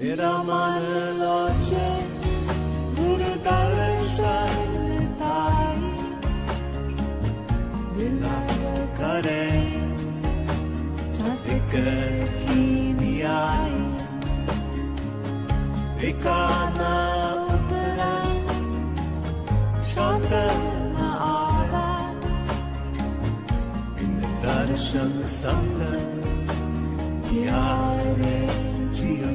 तेरा मन लाजे गुरु दर्शन ताई बिलाव करे चातिक की नियाई विकाना उतरा शांत न आगा बिन दर्शन संग प्यारे जियो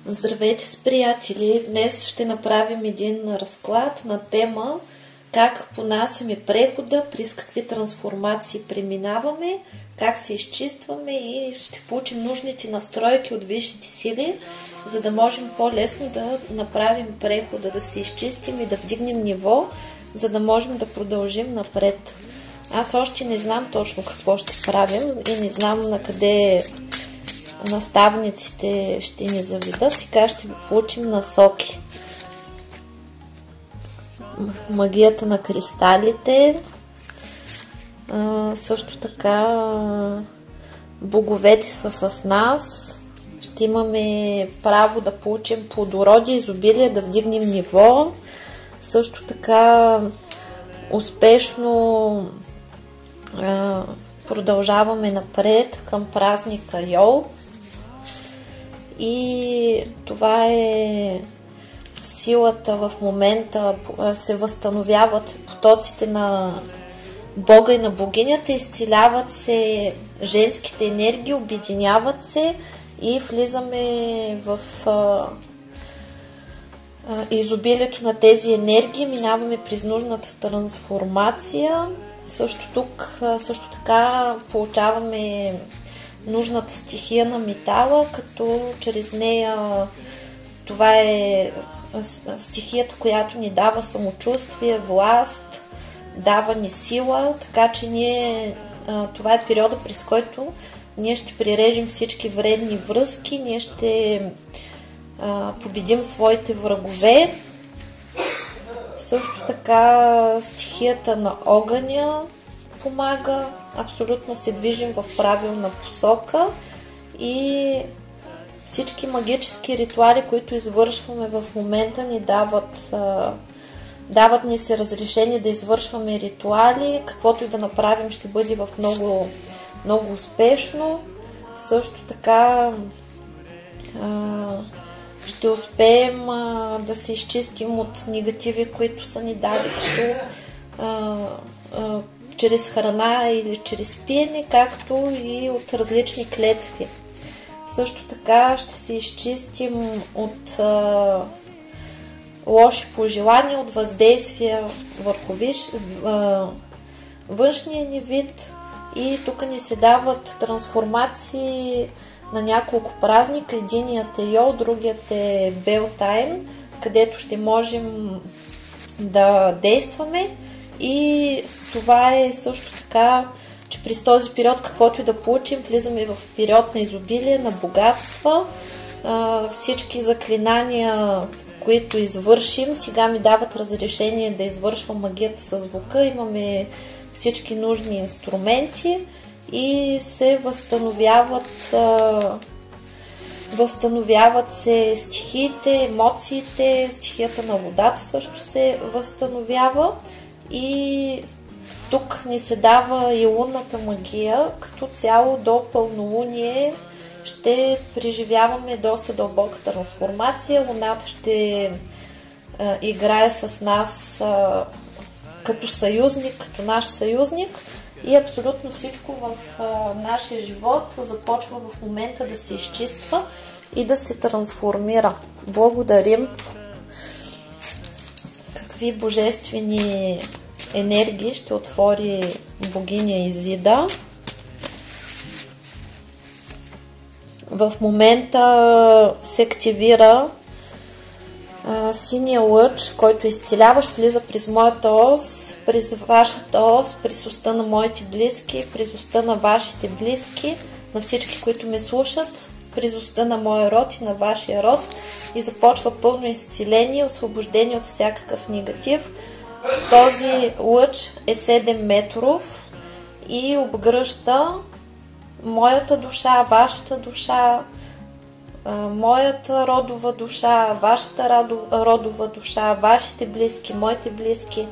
Здравейте с приятели! Днес ще направим един разклад на тема как понасяме прехода, през какви трансформации преминаваме, как се изчистваме и ще получим нужните настройки от висшите сили, за да можем по-лесно да направим прехода, да се изчистим и да вдигнем ниво, за да можем да продължим напред. Аз още не знам точно какво ще правим и не знам на къде наставниците ще ни заведат. Сега ще получим насоки. Магията на кристалите. Също така боговете са с нас. Ще имаме право да получим плодородие, изобилие, да вдигнем ниво. Също така успешно продължаваме напред към празника Йол. И това е силата в момента, се възстановяват потоците на Бога и на богинята, изцеляват се женските енергии, обединяват се и влизаме в изобилието на тези енергии, минаваме през нужната трансформация. Също така получаваме нужната стихия на метала, като чрез нея това е стихията, която ни дава самочувствие, власт, дава ни сила, така че това е периода, през който ние ще прирежем всички вредни връзки, ние ще победим своите врагове. Също така стихията на огъня помага, абсолютно се движим в правилна посока и всички магически ритуали, които извършваме в момента, ни дават ни се разрешение да извършваме ритуали. Каквото и да направим, ще бъде в много, много успешно. Също така ще успеем да се изчистим от негативи, които са ни дали, като чрез храна или чрез пиене, както и от различни клетви. Също така ще се изчистим от лоши пожелания, от въздействия върху външния ни вид. И тук ни се дават трансформации на няколко празника. Единият е Йол, другият е Белтайн, където ще можем да действаме. И това е също така, че през този период, каквото и да получим, влизаме в период на изобилие, на богатства. Всички заклинания, които извършим, сега ми дават разрешение да извършвам магията с звука. Имаме всички нужни инструменти и се възстановяват се стихиите, емоциите, стихията на водата също се възстановява. И тук ни се дава и лунната магия. Като цяло до пълнолуние ще преживяваме доста дълбока трансформация. Луната ще играе с нас като съюзник, като наш съюзник. И абсолютно всичко в нашия живот започва в момента да се изчиства и да се трансформира. Благодарим. Какви божествени енергии ще отвори богиня Изида. В момента се активира синия лъч, който изцеляваш, влиза през моята ос, през вашата ос, през уста на моите близки, през уста на вашите близки, на всички, които ме слушат, през уста на моя род и на вашия род, и започва пълно изцеление, освобождение от всякакъв негатив. Този лъч е 7 метров и обгръща моята душа, вашата душа, моята родова душа, вашата родова душа, вашите близки, моите близки,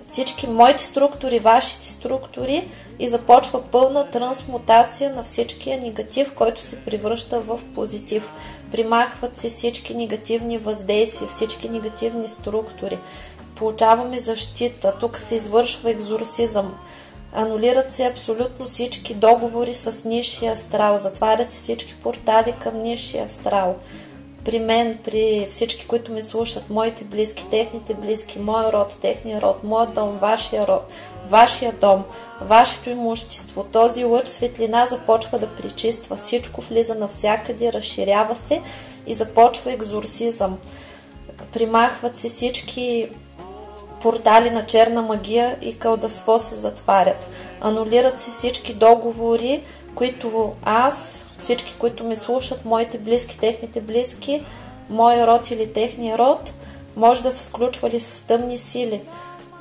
всички моите структури, вашите структури и започва пълна трансмутация на всичкия негатив, който се превръща в позитив. Примахват се всички негативни въздействия, всички негативни структури. Получаваме защита, тук се извършва екзорсизъм. Анулират се абсолютно всички договори с нисшия астрал, затварят се всички портали към нисшия астрал. При мен, при всички, които ме слушат, моите близки, техните близки, моя род, техния род, моят дом, вашия род, вашия дом, вашето имущество, този лъч светлина започва да пречиства, всичко влиза навсякъде, разширява се и започва екзорсизъм. Примахват се всички портали на черна магия и кълдасво се затварят. Анулират се всички договори, които аз, всички, които ме слушат, моите близки, техните близки, моя род или техния род, може да са сключвали с тъмни сили.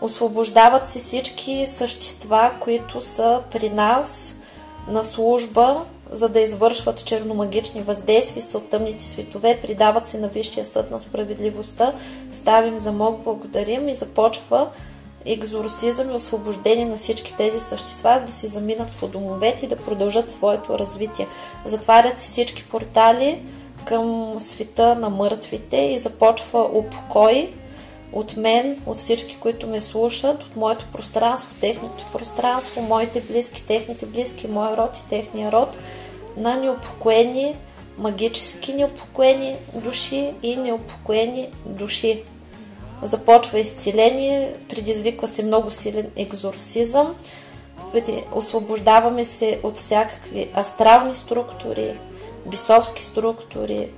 Освобождават се всички същества, които са при нас на служба, за да извършват черномагични въздействия са от тъмните светове, придават се на Висшия съд на справедливостта, ставим замок, благодарим и започва екзорсизъм и освобождение на всички тези същества, за да си заминат по домовете и да продължат своето развитие. Затварят се всички портали към света на мъртвите и започва упокой от мен, от всички, които ме слушат, от моето пространство, техното пространство, моите близки, техните близки, моя род и техния род, на неупокоени, магически неупокоени души и неупокоени души. Започва изцеление, предизвиква се много силен екзорсизъм, освобождаваме се от всякакви астрални структури, бисовски структури,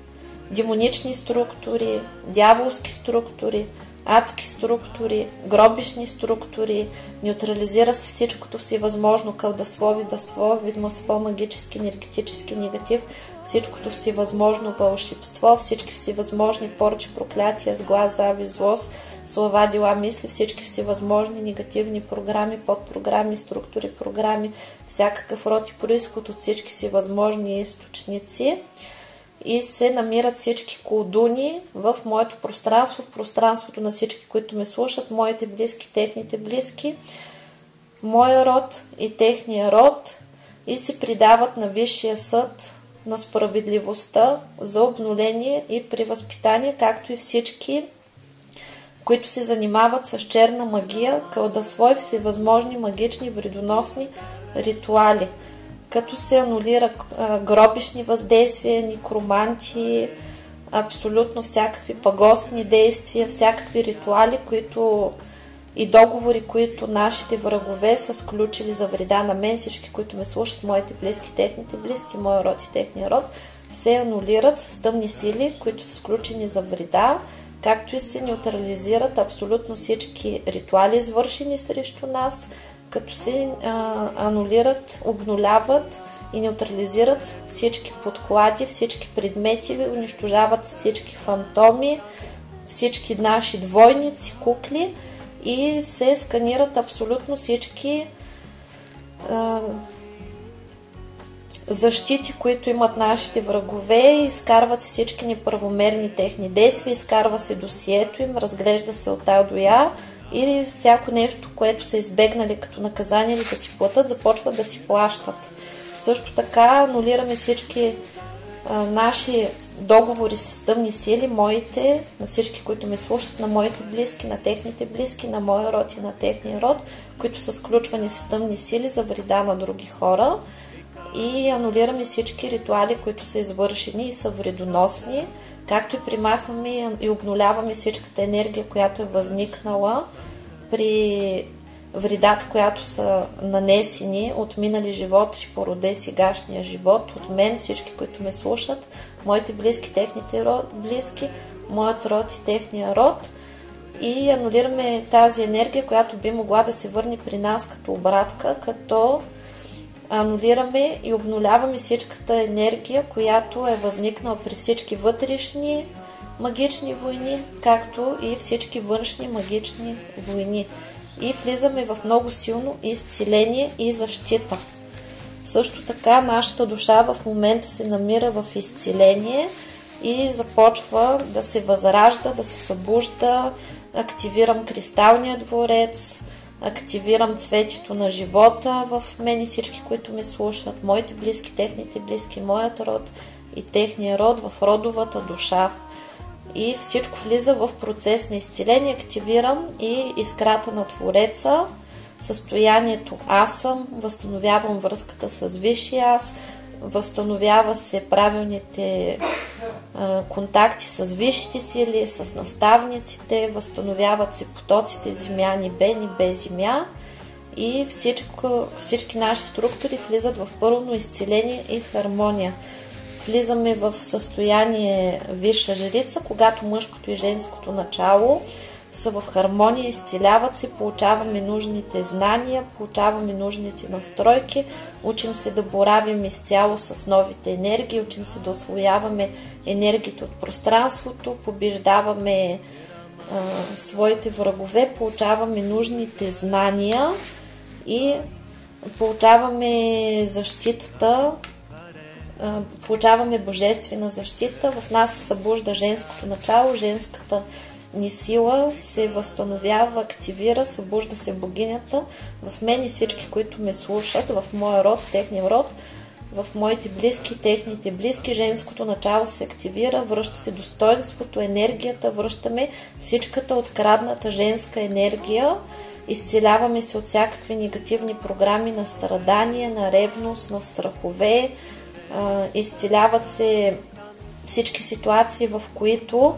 демонични структури, дяволски структури, адски структури, гробишни структури, неутрализира се всичкото всевъзможно кълдасво, видасло, видмасло, магически, енергетически негатив, всичкото всевъзможно вълшебство, всички всевъзможни порчи, проклятия, сглаз, завист, злост, слова, дела, мисли, всички всевъзможни негативни програми, подпрограми, структури, програми, всякакъв род и произход от всички всевъзможни източници. И се намират всички колдуни в моето пространство, в пространството на всички, които ме слушат, моите близки, техните близки, моя род и техния род и се придават на Висшия съд на справедливостта за обнуление и превъзпитание, както и всички, които се занимават с черна магия, кълдасво и всевъзможни магични вредоносни ритуали, като се анулира гробишни въздействия, некроманти, абсолютно всякакви пагостни действия, всякакви ритуали, които и договори, които нашите врагове са сключили за вреда на мен, всички, които ме слушат, моите близки, техните близки, моя род и техния род, се анулират с тъмни сили, които са сключени за вреда, както и се неутрализират абсолютно всички ритуали, извършени срещу нас, като се анулират, обнуляват и неутрализират всички подклади, всички предмети, унищожават всички фантоми, всички наши двойници, кукли и се сканират абсолютно всички защити, които имат нашите врагове, изкарват всички неправомерни техни действия, изкарва се досието им, разглежда се от А до Я и всяко нещо, което са избегнали като наказание или да си платят, започват да си плащат. Също така анулираме всички наши договори с тъмни сили, моите, на всички, които ме слушат, на моите близки, на техните близки, на моя род и на техния род, които са сключвани с тъмни сили за вреда на други хора. И анулираме всички ритуали, които са извършени и са вредоносни, както и примахваме и обнуляваме всичката енергия, която е възникнала при вредата, която са нанесени от минали живот и по роде сегашния живот, от мен, всички, които ме слушат, моите близки, техните близки, моят род и техния род. И анулираме тази енергия, която би могла да се върне при нас като обратка, като анулираме и обнуляваме всичката енергия, която е възникнала при всички вътрешни магични войни, както и всички външни магични войни. И влизаме в много силно изцеление и защита. Също така нашата душа в момента се намира в изцеление и започва да се възражда, да се събужда. Активирам кристалния дворец, активирам цветето на живота в мен и всички, които ме слушат, моите близки, техните близки, моят род и техния род в родовата душа. И всичко влиза в процес на изцеление. Активирам и искрата на Твореца, състоянието аз съм, възстановявам връзката с Висшия аз, възстановява се правилните контакти с висшите сили, с наставниците, възстановяват се потоците земя, небе земя и всички наши структури влизат в пълно изцеление и хармония. Влизаме в състояние висша жрица, когато мъжкото и женското начало са в хармония, изцеляват се, получаваме нужните знания, получаваме нужните настройки, учим се да боравим изцяло с новите енергии, учим се да усвояваме енергията от пространството, побеждаваме своите врагове, получаваме нужните знания и получаваме защитата, получаваме божествена защита. В нас се събужда женското начало, женската ни сила се възстановява, активира, събужда се богинята в мен и всички, които ме слушат, в моя род, техния род, в моите близки, техните близки. Женското начало се активира, връща се достоинството, енергията, връщаме всичката открадната женска енергия, изцеляваме се от всякакви негативни програми на страдания, на ревност, на страхове, изцеляват се всички ситуации, в които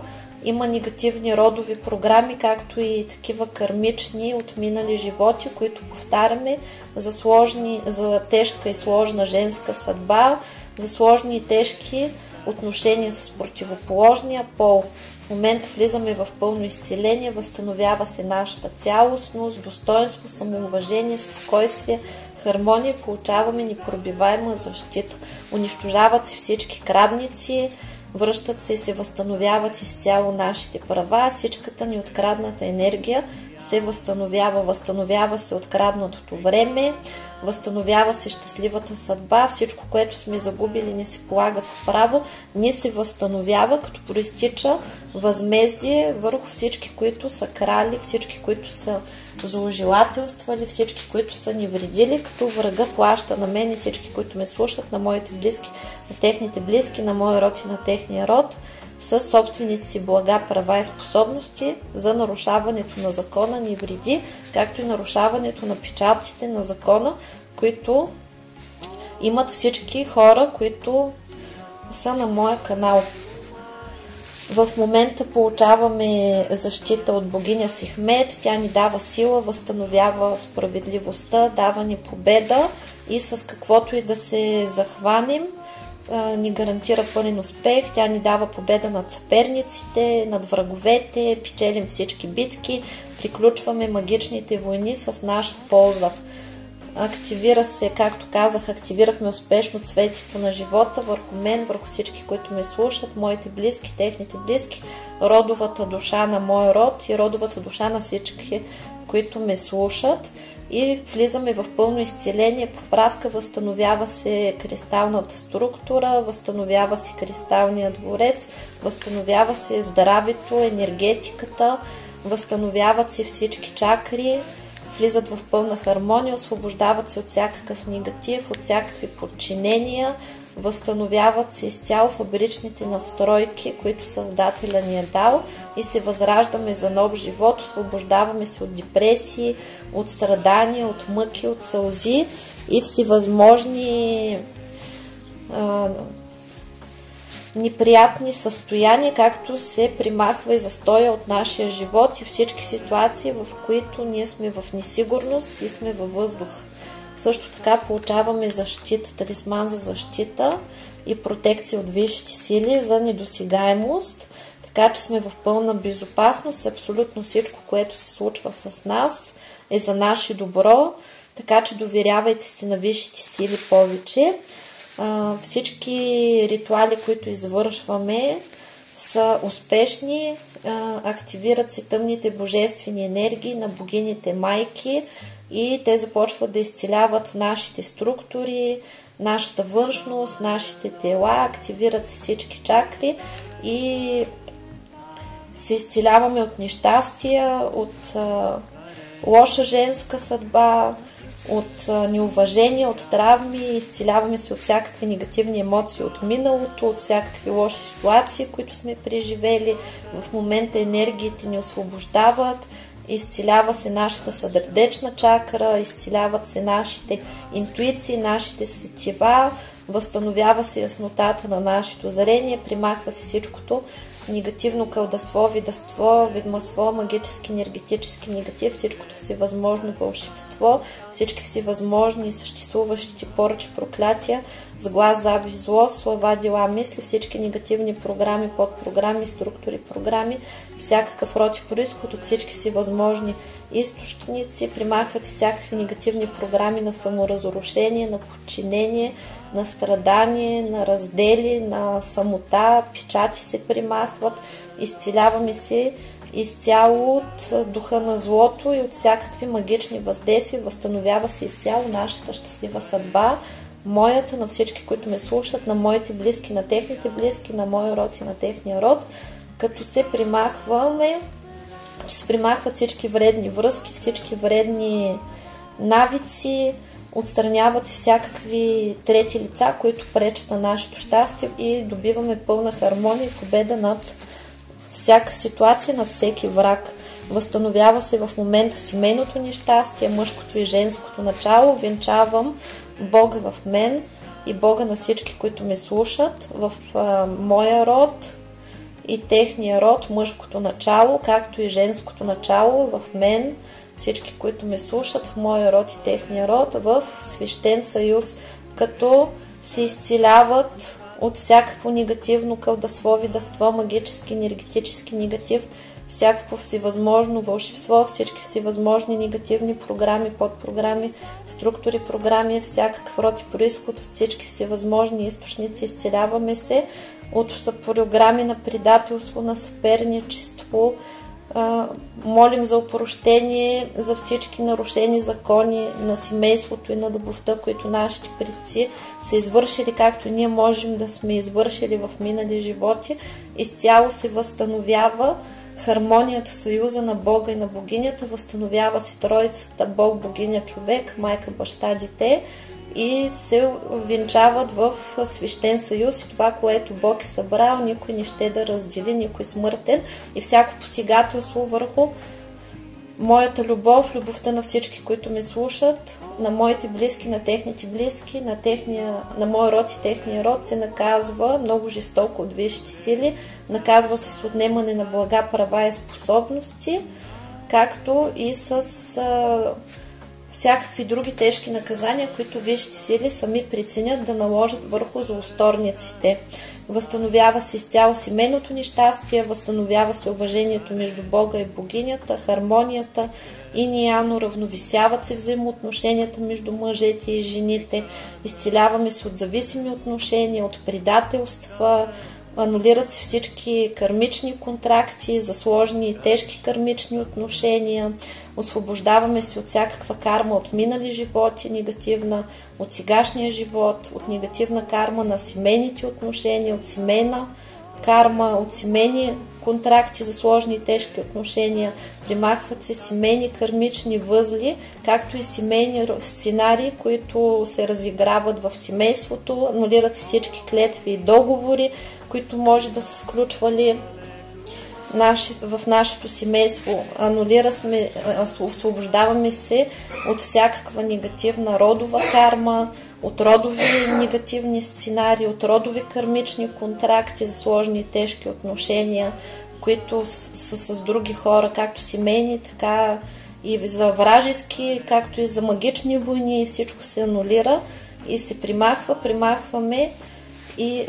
има негативни родови програми, както и такива кармични от минали животи, които повтаряме за тежка и сложна женска съдба, за сложни и тежки отношения с противоположния пол. В момента влизаме в пълно изцеление, възстановява се нашата цялостност, достоинство, самоуважение, спокойствие, хармония, получаваме непробиваема защита. Унищожават се всички крадници, връщат се и се възстановяват изцяло нашите права, всичката ни открадната енергия се възстановява се откраднатото време, възстановява се щастливата съдба, всичко, което сме загубили, не се полага по право, не се възстановява, като проистича възмездие върху всички, които са крали, всички, които са зложилателствали, всички, които са ни вредили, като врага плаща на мен и всички, които ме слушат, на моите близки, на техните близки, на моя род и на техния род, със собствените си блага, права и способности за нарушаването на закона ни вреди, както и нарушаването на печатите на закона, които имат всички хора, които са на моя канал. В момента получаваме защита от богиня Сехмет, тя ни дава сила, възстановява справедливостта, дава ни победа и с каквото и да се захванем, ни гарантира пълен успех. Тя ни дава победа над съперниците, над враговете, печелим всички битки, приключваме магичните войни с наша полза. Активира се, както казах, активирахме успешно цветето на живота върху мен, върху всички, които ме слушат, моите близки, техните близки, родовата душа на моя род и родовата душа на всички, които ме слушат. И влизаме в пълно изцеление, поправка, възстановява се кристалната структура, възстановява се кристалния дворец, възстановява се здравето, енергетиката, възстановяват се всички чакри, влизат в пълна хармония, освобождават се от всякакъв негатив, от всякакви подчинения, възстановяват се изцяло фабричните настройки, които Създателя ни е дал и се възраждаме за нов живот, освобождаваме се от депресии, от страдания, от мъки, от сълзи и всевъзможни неприятни състояния, както се примахва и застоя от нашия живот и всички ситуации, в които ние сме в несигурност и сме във въздух. Също така получаваме защита, талисман за защита и протекция от висшите сили за недосегаемост, така че сме в пълна безопасност. Абсолютно всичко, което се случва с нас, е за наше добро, така че доверявайте се на висшите сили повече. Всички ритуали, които извършваме, са успешни, активират се тъмните божествени енергии на богините майки и те започват да изцеляват нашите структури, нашата външност, нашите тела, активират се всички чакри и се изцеляваме от нещастия, от лоша женска съдба, от неуважение, от травми, изцеляваме се от всякакви негативни емоции от миналото, от всякакви лоши ситуации, които сме преживели. В момента енергиите ни освобождават, изцелява се нашата сърдечна чакра, изцеляват се нашите интуиции, нашите сетива, възстановява се яснотата на нашето зрение, примахва се всичкото негативно кълдасво, видаство, ведмаство, магически, енергетически негатив, всичкото всевъзможно вълшебство, всички всевъзможни съществуващите поръчи, проклятия, сглаз, завист, зло, слова, дела, мисли, всички негативни програми, подпрограми, структури, програми, всякакъв род и произход от всички си възможни източници, примахват всякакви негативни програми на саморазрушение, на подчинение, на страдание, на раздели, на самота, печати се примахват, изцеляваме се изцяло от духа на злото и от всякакви магични въздействия, възстановява се изцяло нашата щастлива съдба, моята, на всички, които ме слушат, на моите близки, на техните близки, на моя род и на техния род, като се примахват всички вредни връзки, всички вредни навици, отстраняват се всякакви трети лица, които пречат на нашето щастие и добиваме пълна хармония и победа над всяка ситуация, над всеки враг. Възстановява се в момента семейното ни щастие, мъжкото и женското начало. Венчавам Бога в мен и Бога на всички, които ме слушат, в моя род и техния род, мъжкото начало, както и женското начало в мен, всички, които ме слушат, в моя род и техния род, в свещен съюз, като се изцеляват от всякакво негативно кълдасво, видаство, магически, енергетически негатив, всякакво всевъзможно вълшебство, всички всевъзможни негативни програми, подпрограми, структури, програми, всякакъв род и произход, от всички всевъзможни източници, изцеляваме се от програми на предателство, на съперничество, молим за опрощение за всички нарушени закони на семейството и на любовта, които нашите предци са извършили, както и ние можем да сме извършили в минали животи. Изцяло се възстановява хармонията, съюза на Бога и на богинята, възстановява се троицата Бог, богиня, човек, майка, баща, дете и се венчават в свещен съюз и това, което Бог е събрал, никой не ще да раздели, никой смъртен и всяко посегателство върху моята любов, любовта на всички, които ме слушат, на моите близки, на техните близки, на моя род и техния род се наказва много жестоко от висшите сили, наказва се с отнемане на блага, права и способности, както и с всякакви други тежки наказания, които висшите сили сами преценят да наложат върху злосторниците. Възстановява се изцяло семейното ни щастие, възстановява се уважението между Бога и богинята, хармонията, инь и ян, равновесяват се взаимоотношенията между мъжете и жените, изцеляваме се от зависими отношения, от предателства, анулират се всички кармични контракти за сложни и тежки кармични отношения, освобождаваме се от всякаква карма от минали животи, негативна, от сегашния живот, от негативна карма на семейните отношения, от семейна карма, от семейни контракти за сложни и тежки отношения, примахват се семейни кармични възли, както и семейни сценарии, които се разиграват в семейството, анулират се всички клетви и договори, които може да са сключвали в нашето семейство. Освобождаваме се от всякаква негативна родова карма, от родови негативни сценарии, от родови кармични контракти за сложни и тежки отношения, които са с други хора, както семейни, така и за вражески, както и за магични войни. Всичко се анулира и се примахваме и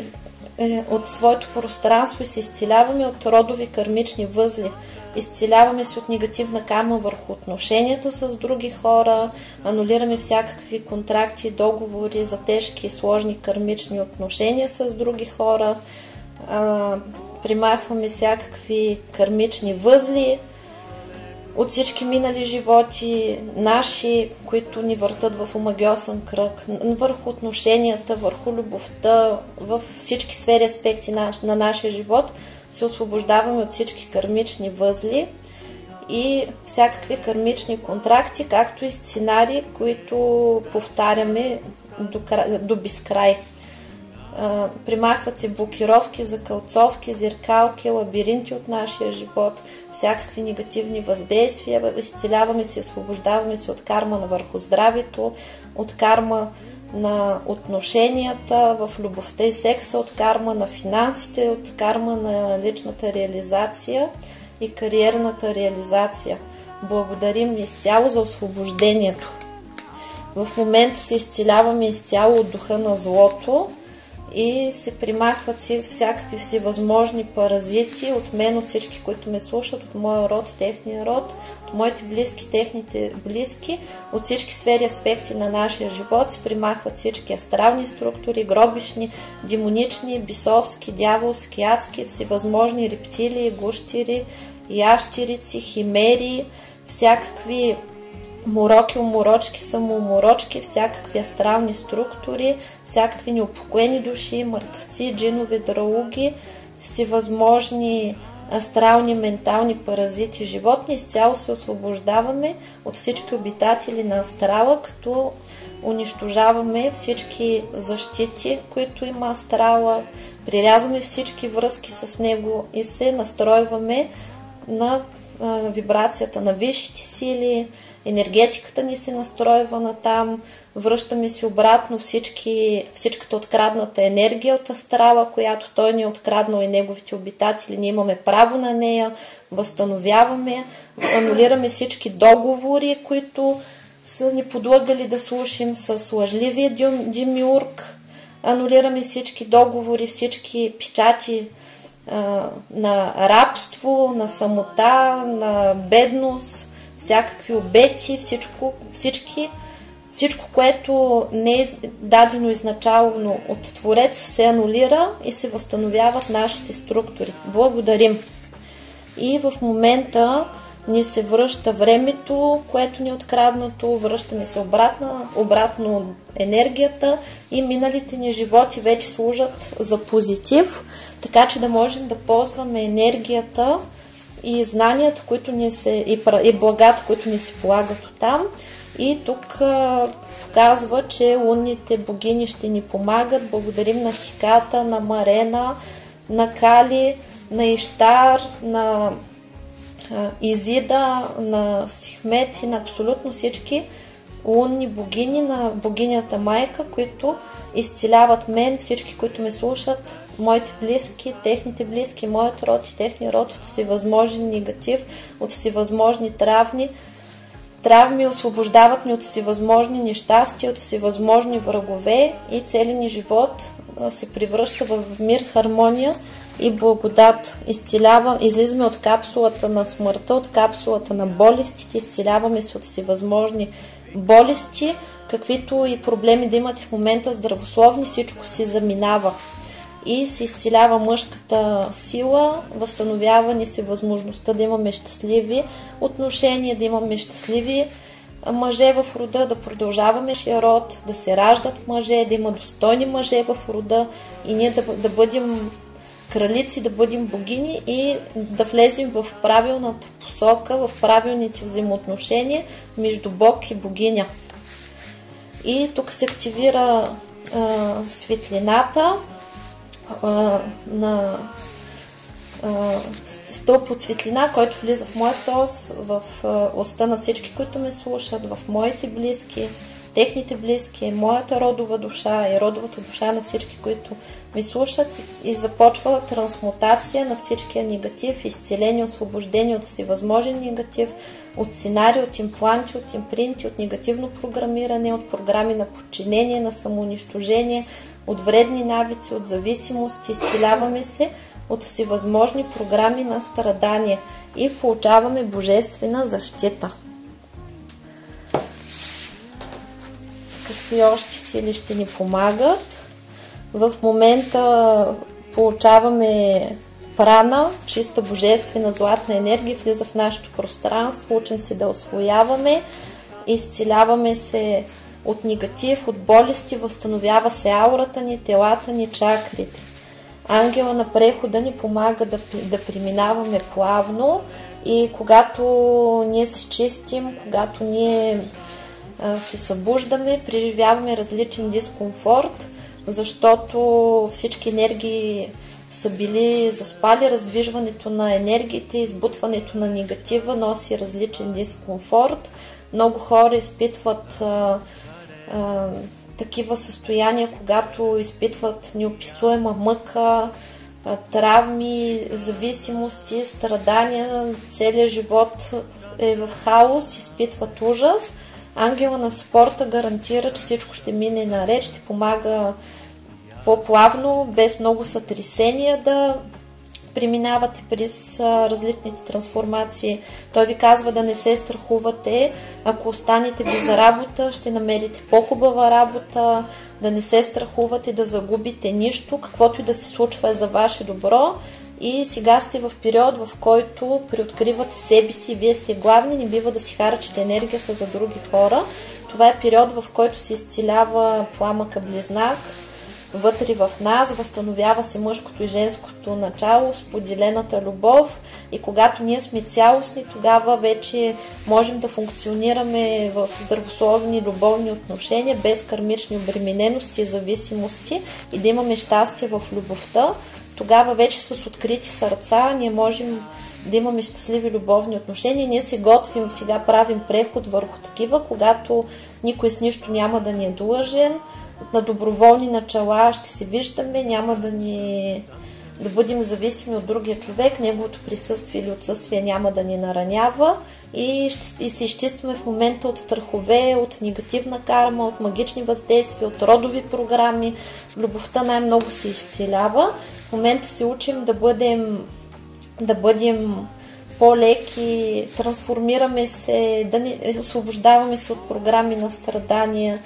от своето пространство и се изцеляваме от родови кармични възли. Изцеляваме се от негативна карма върху отношенията с други хора, анулираме всякакви контракти и договори за тежки и сложни кармични отношения с други хора, примахваме всякакви кармични възли от всички минали животи, наши, които ни въртат в омагьосан кръг, върху отношенията, върху любовта, в всички сфери аспекти на нашия живот, се освобождаваме от всички кармични възли и всякакви кармични контракти, както и сценарии, които повтаряме до безкрай. Примахват се блокировки, закълцовки, зеркалки, лабиринти от нашия живот, всякакви негативни въздействия, изцеляваме се, освобождаваме се от карма върху здравето, от карма на отношенията в любовта и секса, от карма на финансите, от карма на личната реализация и кариерната реализация. Благодарим изцяло за освобождението. В момента се изцеляваме изцяло от духа на злото и се примахват всякакви всевъзможни паразити от мен, от всички, които ме слушат, от моя род, техния род, от моите близки, техните близки, от всички сфери аспекти на нашия живот се примахват всички астрални структури, гробишни, демонични, бисовски, дяволски, адски, всевъзможни рептилии, гущери, ящерици, химери, всякакви мороки, уморочки, самоуморочки, всякакви астрални структури, всякакви неупокоени души, мъртвци, джинови, драуги, всевъзможни астрални, ментални паразити, животни. Изцяло се освобождаваме от всички обитатели на астрала, като унищожаваме всички защити, които има астрала, прирязваме всички връзки с него и се настройваме на вибрацията на висшите сили, енергетиката ни се настройва на там, връщаме си обратно всичката открадната енергия от астрала, която той ни е откраднал и неговите обитатели, ние имаме право на нея, възстановяваме, анулираме всички договори, които са ни подлагали да слушим с лъжливия демиург, анулираме всички договори, всички печати на рабство, на самота, на бедност, всякакви обети, всичко, което не е дадено изначално от Творец, се анулира и се възстановяват нашите структури. Благодарим! И в момента ни се връща времето, което ни е откраднато, връщаме се обратно енергията и миналите ни животи вече служат за позитив, така че да можем да ползваме енергията и знанията, които и благата, които ни се полагат оттам. И тук показва, че лунните богини ще ни помагат. Благодарим на Хиката, на Марена, на Кали, на Иштар, на Изида, на Сихмет и на абсолютно всички лунни богини, на богинята Майка, които изцеляват мен, всички, които ме слушат, моите близки, техните близки, моят род и техния род от всевъзможен негатив, от всевъзможни травми, освобождават ни от всевъзможни нещастия, от всевъзможни врагове и целият ни живот се превръща в мир, хармония и благодат. Излизаме от капсулата на смъртта, от капсулата на болестите, изцеляваме се от всевъзможни болести, каквито и проблеми да имате в момента здравословни, всичко си заминава и се изцелява мъжката сила, възстановява ни се възможността да имаме щастливи отношения, да имаме щастливи мъже в рода, да продължаваме нашия род, да се раждат мъже, да има достойни мъже в рода и ние да бъдем кралици, да бъдем богини и да влезем в правилната посока, в правилните взаимоотношения между Бог и богиня. И тук се активира светлината на стълб от светлина, който влиза в моята ос, в оста на всички, които ме слушат, в моите близки, техните близки, моята родова душа и родовата душа на всички, които ми слушат, и започва трансмутация на всичкия негатив, изцеление, освобождение от всевъзможен негатив, от сценарии, от импланти, от импринти, от негативно програмиране, от програми на подчинение, на самоунищожение, от вредни навици, от зависимости. Изцеляваме се от всевъзможни програми на страдание и получаваме божествена защита. Какви още сили ще ни помагат? В момента получаваме прана, чиста божествена златна енергия влиза в нашето пространство, учим се да усвояваме, изцеляваме се от негатив, от болести, възстановява се аурата ни, телата ни, чакрите. Ангела на прехода ни помага да преминаваме плавно и когато ние се чистим, когато ние се събуждаме, преживяваме различен дискомфорт, защото всички енергии са били заспали, раздвижването на енергиите, избутването на негатива носи различен дискомфорт. Много хора изпитват такива състояния, когато изпитват неописуема мъка, травми, зависимости, страдания, целият живот е в хаос, изпитват ужас. Ангела на спорта гарантира, че всичко ще мине наред, ще помага по-плавно, без много сътресения да преминавате през различните трансформации. Той ви казва да не се страхувате. Ако останете без работа, ще намерите по-хубава работа, да не се страхувате да загубите нищо, каквото и да се случва е за ваше добро. И сега сте в период, в който приоткривате себе си, вие сте главни, не бива да си харчите енергията за други хора. Това е период, в който се изцелява пламъка близнак вътре в нас, възстановява се мъжкото и женското начало, споделената любов и когато ние сме цялостни, тогава вече можем да функционираме в здравословни любовни отношения, без кармични обременености и зависимости и да имаме щастие в любовта. Тогава вече с открити сърца ние можем да имаме щастливи любовни отношения. Ние се готвим, сега правим преход върху такива, когато никой с нищо няма да ни е длъжен, на доброволни начала ще се виждаме, няма да бъдем зависими от другия човек, неговото присъствие или отсъствие няма да ни наранява и се изчистваме в момента от страхове, от негативна карма, от магични въздействия, от родови програми. Любовта най-много се изцелява. В момента се учим да бъдем по-леки, трансформираме се, освобождаваме се от програми на страдания,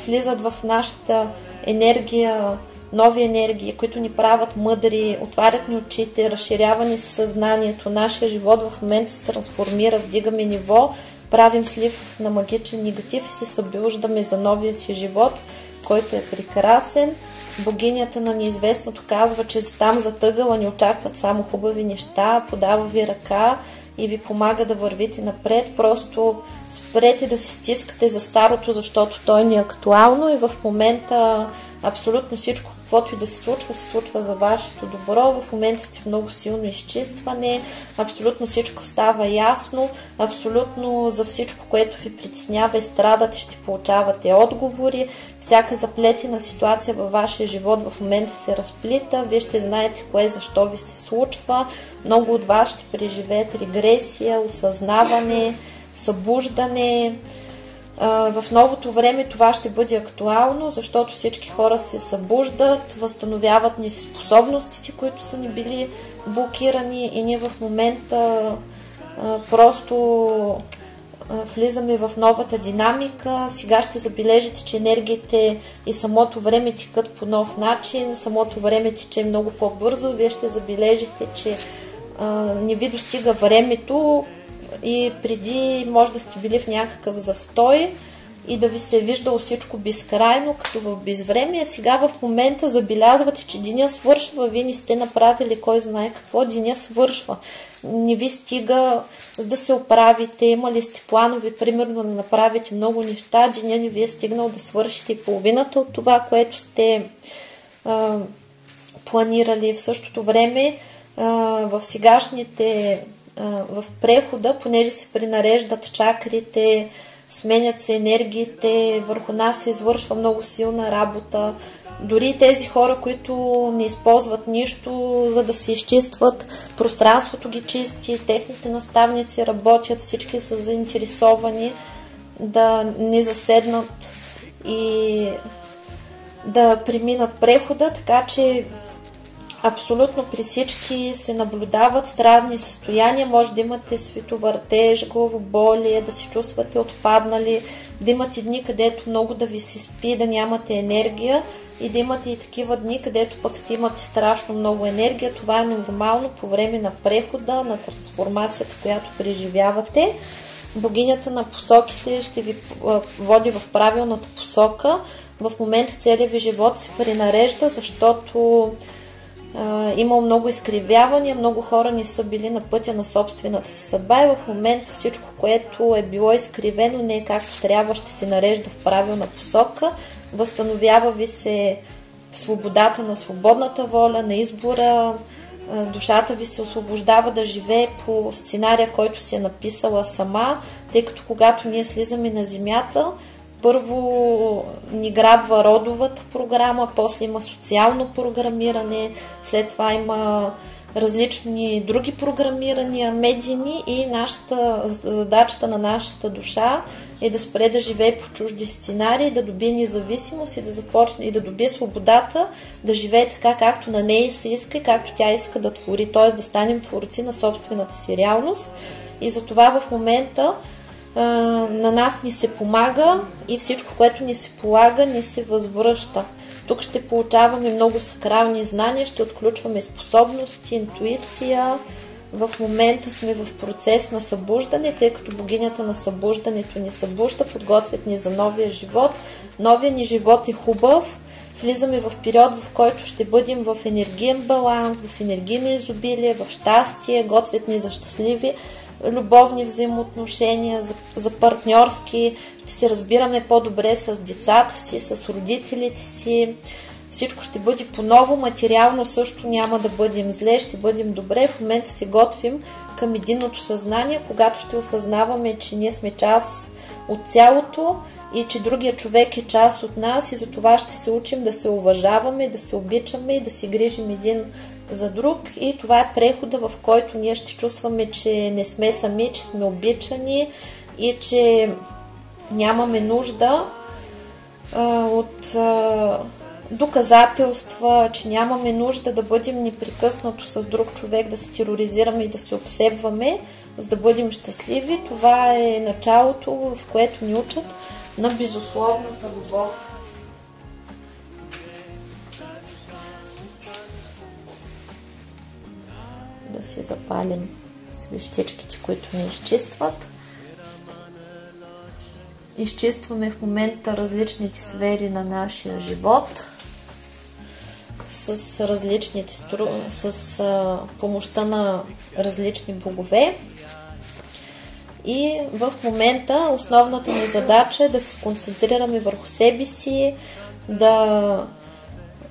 влизат в нашата енергия нови енергии, които ни правят мъдри, отварят ни очите, разширяване с съзнанието. Нашия живот в момента се трансформира, вдигаме ниво, правим слив на магичен негатив и се събуждаме за новия си живот, който е прекрасен. Богинята на неизвестното казва, че там зад ъгъла ни очакват само хубави неща, подава ви ръка и ви помага да вървите напред. Просто спрете да се стискате за старото, защото то не е актуално и в момента абсолютно всичко, каквото и да се случва за вашето добро. В момента сте в много силно изчистване, абсолютно всичко става ясно, абсолютно за всичко, което ви притеснява и страдате, ще получавате отговори. Всяка заплетена ситуация във вашия живот в момента се разплита, вие ще знаете кое защо ви се случва. Много от вас ще преживеят регресия, осъзнаване, събуждане. В новото време това ще бъде актуално, защото всички хора се събуждат, възстановяват ни способностите, които са ни били блокирани и ние в момента просто влизаме в новата динамика. Сега ще забележите, че енергиите и самото време текат по нов начин, самото време тече много по-бързо. Вие ще забележите, че не ви достига времето и преди може да сте били в някакъв застой и да ви се е виждало всичко безкрайно, като в безвремие. Сега в момента забелязвате, че деня свършва, вие не сте направили кой знае какво, деня свършва. Не ви стига за да се оправите, имали сте планове, примерно да направите много неща, деня не ви е стигнал да свършите половината от това, което сте планирали. В същото време в сегашните в прехода, понеже се принареждат чакрите, сменят се енергиите, върху нас се извършва много силна работа. Дори тези хора, които не използват нищо, за да се изчистват, пространството ги чисти, техните наставници работят, всички са заинтересовани да не заседнат и да преминат прехода, така че Абсолютно при всички се наблюдават здравни състояния. Може да имате световъртеж, главоболие, да се чувствате отпаднали, да имате дни, където много да ви се спи, да нямате енергия, и да имате и такива дни, където пък сте имате страшно много енергия. Това е нормално по време на прехода, на трансформацията, която преживявате. Богинята на посоките ще ви води в правилната посока. В момента целият ви живот се пренарежда, защото имал много изкривявания, много хора не са били на пътя на собствената си съдба, и в момента всичко, което е било изкривено, не е както трябва, ще се нарежда в правилна посока. Възстановява ви се свободата на свободната воля, на избора, душата ви се освобождава да живее по сценария, който си е написала сама, тъй като когато ние слизаме на земята, първо ни грабва родовата програма, после има социално програмиране, след това има различни други програмирания, медийни, и задачата на нашата душа е да спре да живее по чужди сценарии, да добие независимост и да започне и да добие свободата да живее така, както на нея се иска и както тя иска да твори, т.е. да станем творци на собствената си реалност. И затова в момента на нас ни се помага и всичко, което ни се полага, ни се възвръща. Тук ще получаваме много сакрални знания, ще отключваме способности, интуиция. В момента сме в процес на събуждане, тъй като богинята на събуждането ни събужда, подготвят ни за новия живот. Новия ни живот е хубав. Влизаме в период, в който ще бъдем в енергиен баланс, в енергийно изобилие, в щастие, готвят ни за щастливи любовни взаимоотношения, за партньорски, ще се разбираме по-добре с децата си, с родителите си. Всичко ще бъде по-ново, материално също няма да бъдем зле, ще бъдем добре. В момента се готвим към единното съзнание, когато ще осъзнаваме, че ние сме част от цялото и че другия човек е част от нас, и за това ще се учим да се уважаваме, да се обичаме и да се грижим един за друг. И това е прехода, в който ние ще чувстваме, че не сме сами, че сме обичани и че нямаме нужда от доказателства, че нямаме нужда да бъдем непрекъснато с друг човек, да се тероризираме и да се обсебваме, за да бъдем щастливи. Това е началото, в което ни учат на безусловната любов. Да си запалим свещичките, които ни изчистват. Изчистваме в момента различните сфери на нашия живот с различните с помощта на различни богове. И в момента основната ни задача е да се концентрираме върху себе си, да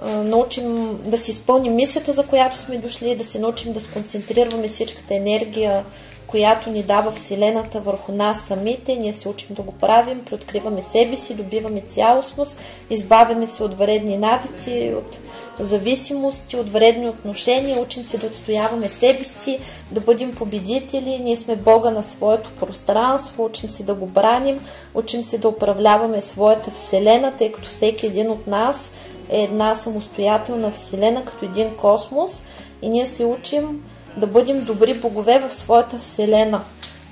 научим да си изпълним мисията, за която сме дошли, да се научим да сконцентрираме всичката енергия, която ни дава Вселената, върху нас самите. Ние се учим да го правим, преоткриваме себе си, добиваме цялостност, избавяме се от вредни навици, от зависимости, от вредни отношения, учим се да отстояваме себе си, да бъдем победители. Ние сме Бога на своето пространство, учим се да го браним, учим се да управляваме своята Вселена, тъй като всеки един от нас е една самостоятелна Вселена, като един космос, и ние се учим да бъдем добри богове в своята Вселена.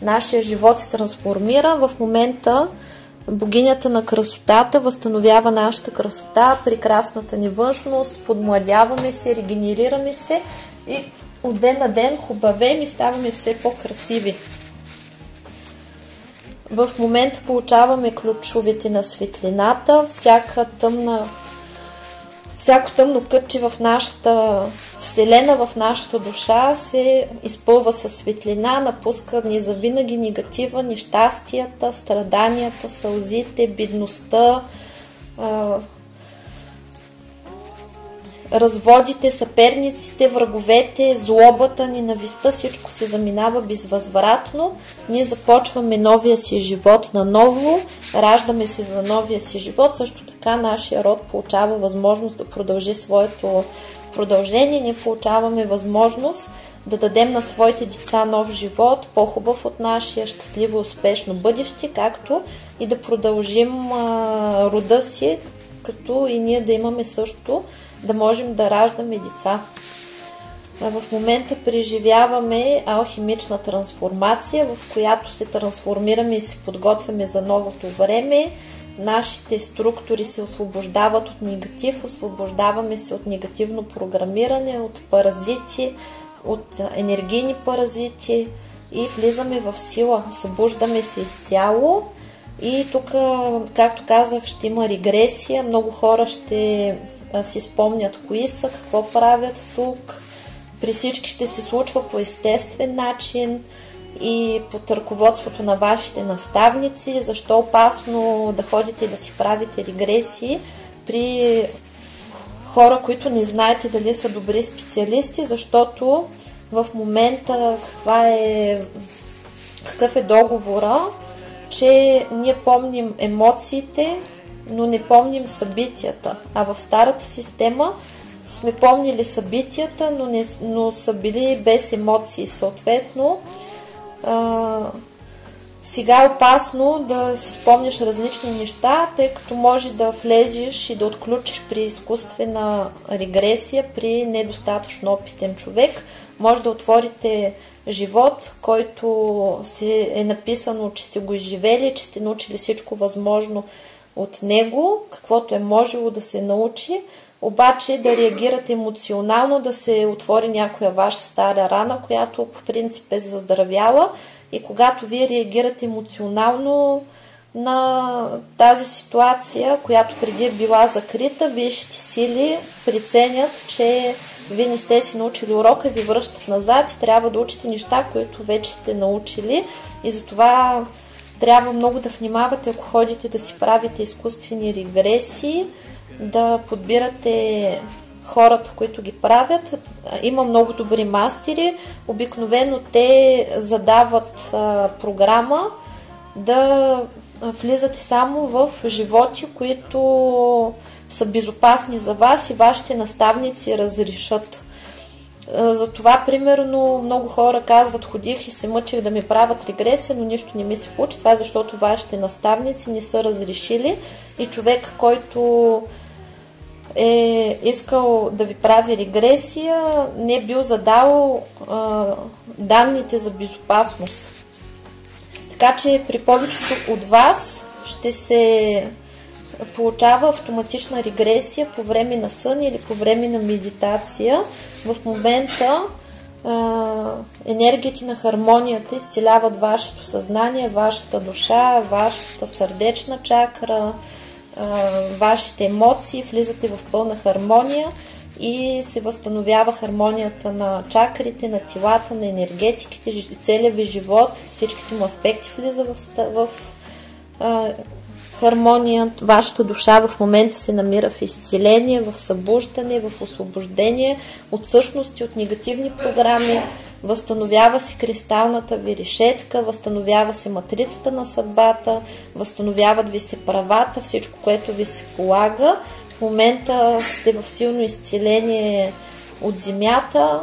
Нашия живот се трансформира. В момента богинята на красотата възстановява нашата красота, прекрасната ни външност, подмладяваме се, регенерираме се и от ден на ден хубавем и ставаме все по-красиви. В момента получаваме ключовете на светлината. Всяко тъмно кътче в нашата Вселена, в нашата душа се изпълва със светлина, напуска ни завинаги негатива, нещастията, страданията, сълзите, бедността, разводите, съперниците, враговете, злобата, ненавистта, всичко се заминава безвъзвратно. Ние започваме новия си живот наново, раждаме се за новия си живот. Също така нашия род получава възможност да продължи своето продължение. Ние получаваме възможност да дадем на своите деца нов живот, по-хубав от нашия, щастливо, успешно бъдеще, както и да продължим рода си, като и ние да имаме също, да можем да раждаме деца. В момента преживяваме алхимична трансформация, в която се трансформираме и се подготвяме за новото време. Нашите структури се освобождават от негатив, освобождаваме се от негативно програмиране, от паразити, от енергийни паразити и влизаме в сила, събуждаме се изцяло. И тук, както казах, ще има регресия, много хора ще си спомнят кои са, какво правят тук. При всички ще се случва по естествен начин и под ръководството на вашите наставници. Защо е опасно да ходите и да си правите регресии при хора, които не знаете дали са добри специалисти, защото в момента какъв е договора, че ние помним емоциите, но не помним събитията. А в старата система сме помнили събитията, но са били без емоции. Съответно, сега е опасно да си спомняш различни неща, тъй като може да влезеш и да отключиш при изкуствена регресия при недостатъчно опитен човек. Може да отворите живот, който е написано, че сте го изживели, че сте научили всичко възможно от него, каквото е можело да се научи, обаче да реагирате емоционално, да се отвори някоя ваша стара рана, която по принцип е заздравяла, и когато вие реагирате емоционално на тази ситуация, която преди е била закрита, висшите сили преценят, че вие не сте си научили урока и ви връщат назад и трябва да учите неща, които вече сте научили, и затова трябва много да внимавате, ако ходите да си правите изкуствени регресии, да подбирате хората, които ги правят. Има много добри мастери. Обикновено те задават програма да влизате само в животи, които са безопасни за вас и вашите наставници разрешат. Затова, примерно, много хора казват: ходих и се мъчих да ми правят регресия, но нищо не ми се получи. Това е защото вашите наставници не са разрешили, и човек, който е искал да ви прави регресия, не е бил задал данните за безопасност. Така че при повечето от вас ще се получава автоматична регресия по време на сън или по време на медитация. В момента енергията на хармонията изцеляват вашето съзнание, вашата душа, вашата сърдечна чакра, вашите емоции, влизате в пълна хармония и се възстановява хармонията на чакрите, на телата, на енергетиките, целият ви живот, всичките му аспекти влиза в хармония. Вашата душа в момента се намира в изцеление, в събуждане, в освобождение от същности, от негативни програми. Възстановява се кристалната ви решетка, възстановява се матрицата на съдбата, възстановяват ви се правата, всичко, което ви се полага. В момента сте в силно изцеление от земята.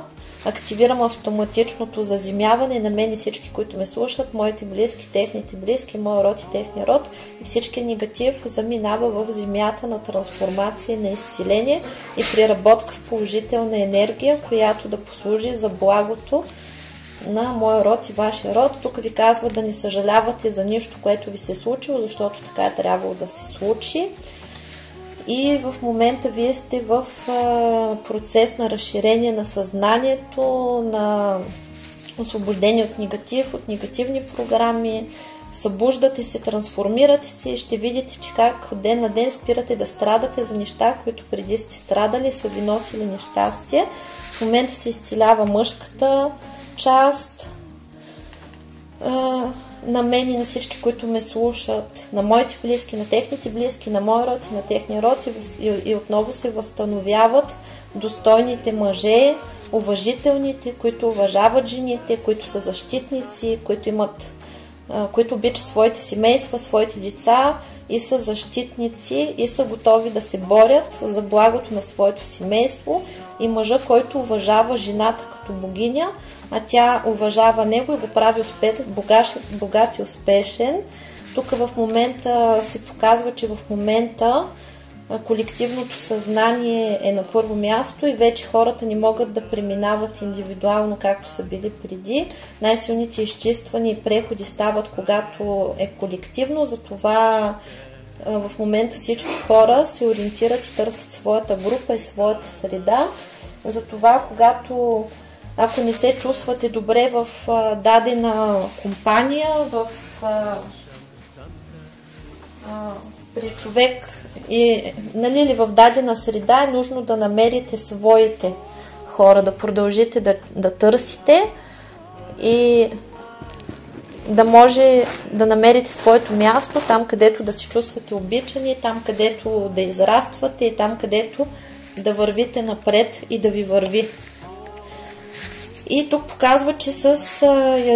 Активирам автоматичното заземяване на мен и всички, които ме слушат, моите близки, техните близки, моя род и техния род, и всички негатив заминава в земята на трансформация, на изцеление и преработка в положителна енергия, която да послужи за благото на моя род и вашия род. Тук ви казва да не съжалявате за нищо, което ви се е случило, защото така е трябвало да се случи. И в момента вие сте в процес на разширение на съзнанието, на освобождение от негатив, от негативни програми, събуждате се, трансформирате се и ще видите, че как от ден на ден спирате да страдате за неща, които преди сте страдали, са ви носили нещастие. В момента се изцелява мъжката част на мен и на всички, които ме слушат, на моите близки, на техните близки, на моя род и на техния род, и отново се възстановяват достойните мъже, уважителните, които уважават жените, които са защитници, които обичат своите семейства, своите деца и са защитници и са готови да се борят за благото на своето семейство, и мъжа, който уважава жената като богиня, а тя уважава него и го прави богат и успешен. Тук в момента се показва, че в момента колективното съзнание е на първо място и вече хората не могат да преминават индивидуално, както са били преди. Най-силните изчиствания и преходи стават, когато е колективно, затова в момента всички хора се ориентират и търсят своята група и своята среда. Затова, ако не се чувствате добре в дадена компания, при човек или в дадена среда, е нужно да намерите своите хора, да продължите да търсите и да може да намерите своето място, там където да се чувствате обичани, там където да израствате и там където да вървите напред и да ви върви. И тук показва, че с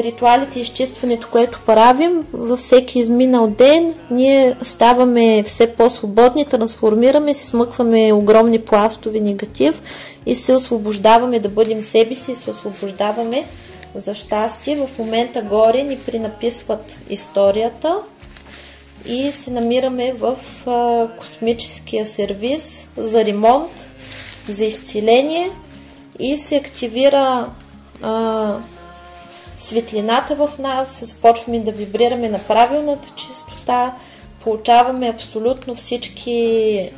ритуалите и изчистването, което правим във всеки изминал ден, ние ставаме все по-свободни, трансформираме се, смъкваме огромни пластове негатив и се освобождаваме да бъдем себе си и се освобождаваме за щастие. В момента горе ни пренаписват историята и се намираме в космическия сервиз за ремонт, за изцеление и се активира светлината в нас, започваме да вибрираме на правилната чистота, получаваме абсолютно всички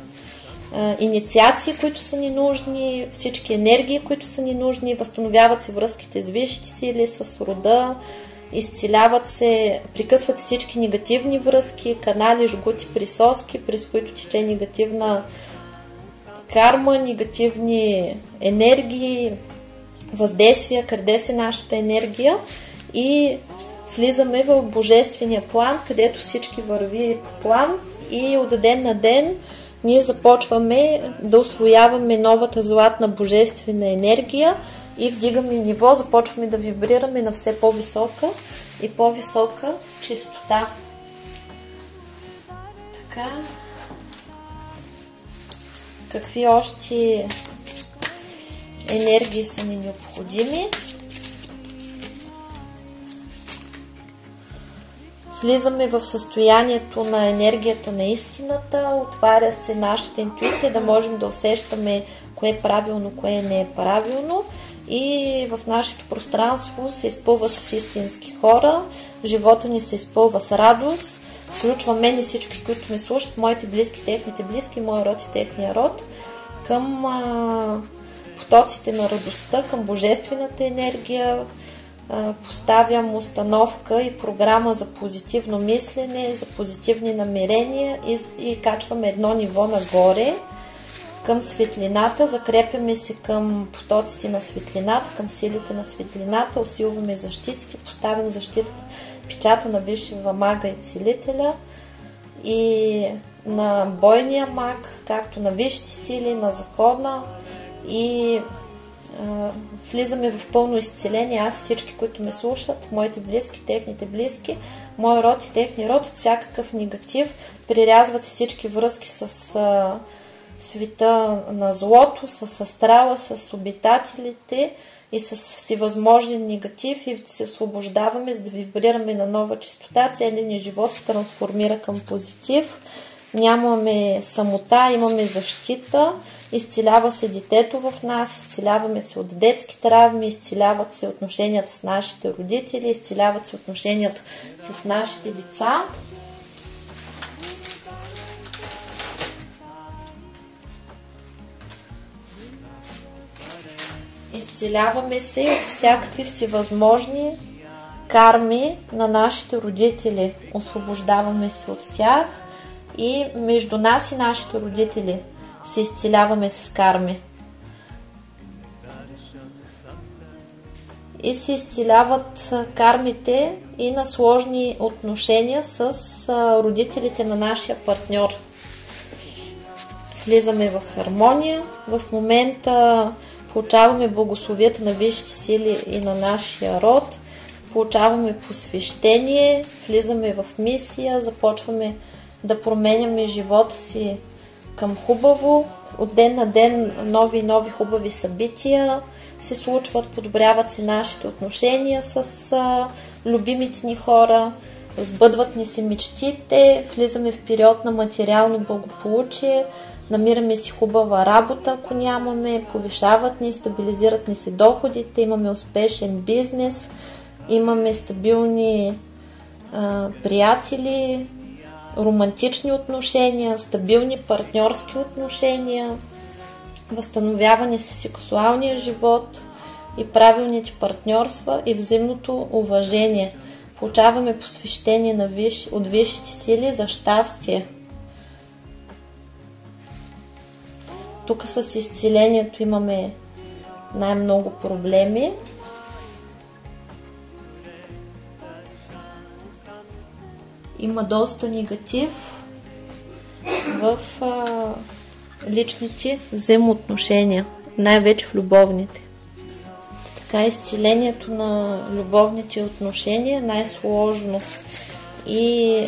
инициации, които са ни нужни, всички енергии, които са ни нужни, възстановяват се връзките с висшите сили, с рода, изцеляват се, прекъсват се всички негативни връзки, канали, жгути, присоски, през които тече негативна карма, негативни енергии, въздействия, къде се нашата енергия и влизаме в божествения план, където всички върви по план и от ден на ден ние започваме да усвояваме новата златна божествена енергия и вдигаме ниво, започваме да вибрираме на все по-висока и по-висока чистота. Така. Какви още енергии са ни необходими? Влизаме в състоянието на енергията на истината, отваря се нашата интуиция, да можем да усещаме кое е правилно, кое не е правилно и в нашето пространство се изпълва с истински хора, живота ни се изпълва с радост, включва мен и всички, които ме слушат, моите близки, техните близки, моя род и техния род, към потоците на радостта, към божествената енергия. Поставям установка и програма за позитивно мислене, за позитивни намерения и качваме едно ниво нагоре към светлината, закрепяме се към потоците на светлината, към силите на светлината, усилваме защитите, поставям защитата, печата на висшия мага и целителя и на бойния маг, както на висшите сили, на закона и влизаме в пълно изцеление, аз и всички, които ме слушат, моите близки, техните близки, мой род и техния род от всякакъв негатив, прирязват всички връзки с света на злото, с астрала, с обитателите и с всевъзможен негатив и се освобождаваме, за да вибрираме на нова чистота, целият ни живот се трансформира към позитив, нямаме самота, имаме защита, изцелява се детето в нас, изцеляваме се от детски травми, изцеляват се отношенията с нашите родители, изцеляват се отношенията с нашите деца. Изцеляваме се от всякакви всевъзможни карми на нашите родители. Освобождаваме се от тях и между нас и нашите родители се изцеляваме с карми. И се изцеляват кармите и на сложни отношения с родителите на нашия партньор. Влизаме в хармония. В момента получаваме благословията на висшите сили и на нашия род. Получаваме посвещение, влизаме в мисия, започваме да променяме живота си към хубаво. От ден на ден нови и нови хубави събития се случват, подобряват се нашите отношения с любимите ни хора, сбъдват ни се мечтите, влизаме в период на материално благополучие, намираме си хубава работа, ако нямаме, повишават ни, стабилизират ни се доходите, имаме успешен бизнес, имаме стабилни приятели, романтични отношения, стабилни партньорски отношения, възстановяване с сексуалния живот и правилните партньорства и взаимното уважение. Получаваме посвещение от висшите сили за щастие. Тук с изцелението имаме най-много проблеми. Има доста негатив в личните взаимоотношения, най-вече в любовните. Така изцелението на любовните отношения е най-сложно и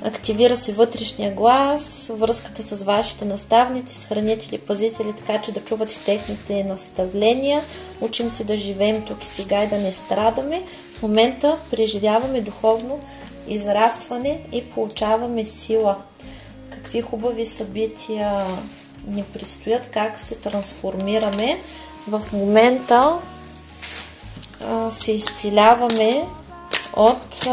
активира се вътрешния глас, връзката с вашите наставници, с хранители, пазители, така че да чувате техните наставления. Учим се да живеем тук и сега и да не страдаме. В момента преживяваме духовно израстване и получаваме сила. Какви хубави събития ни предстоят, как се трансформираме. В момента се изцеляваме от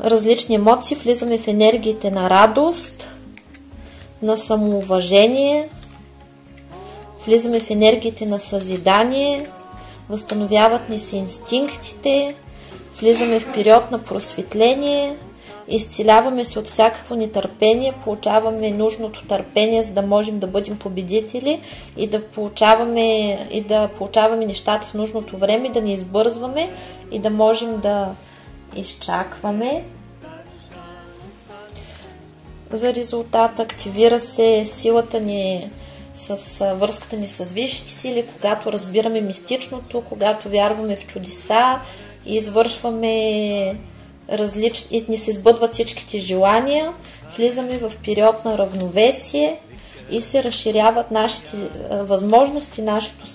различни емоции, влизаме в енергиите на радост, на самоуважение, влизаме в енергиите на съзидание, възстановяват ни се инстинктите, влизаме в период на просветление, изцеляваме се от всякакво нетърпение, получаваме нужното търпение, за да можем да бъдем победители и да получаваме нещата в нужното време, да не избързваме и да можем да изчакваме за резултата. Активира се силата ни с връзката ни с висшите сили, когато разбираме мистичното, когато вярваме в чудеса и извършваме и ни се сбъдват всичките желания, влизаме в период на равновесие и се разширяват нашите възможности, нашето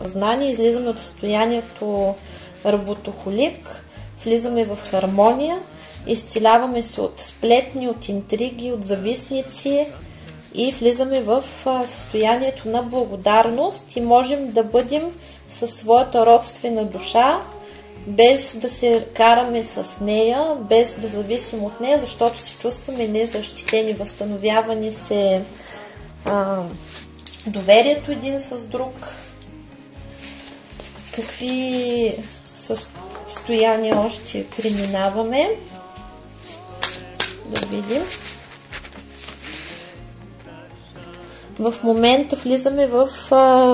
знание, излизаме от състоянието работохолик, влизаме в хармония, изцеляваме се от сплетни, от интриги, от завистници и влизаме в състоянието на благодарност и можем да бъдем със своята родствена душа, без да се караме с нея, без да зависим от нея, защото се чувстваме незащитени. Възстановяване се доверието един с друг. Какви състояния още преминаваме? Да видим. В момента влизаме в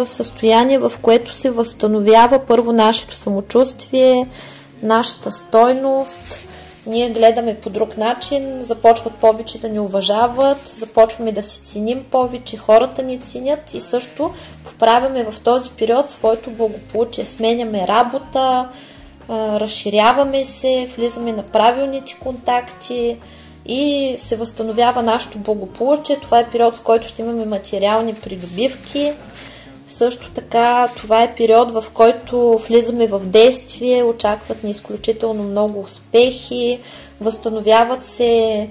състояние, в което се възстановява първо нашето самочувствие, нашата стойност. Ние гледаме по друг начин, започват повече да ни уважават, започваме да си ценим повече, хората ни ценят и също поправяме в този период своето благополучие. Сменяме работа, разширяваме се, влизаме на правилните контакти и се възстановява нашето благополучие. Това е период, в който ще имаме материални придобивки. Също така, това е период, в който влизаме в действие, очакват ни изключително много успехи, възстановяват се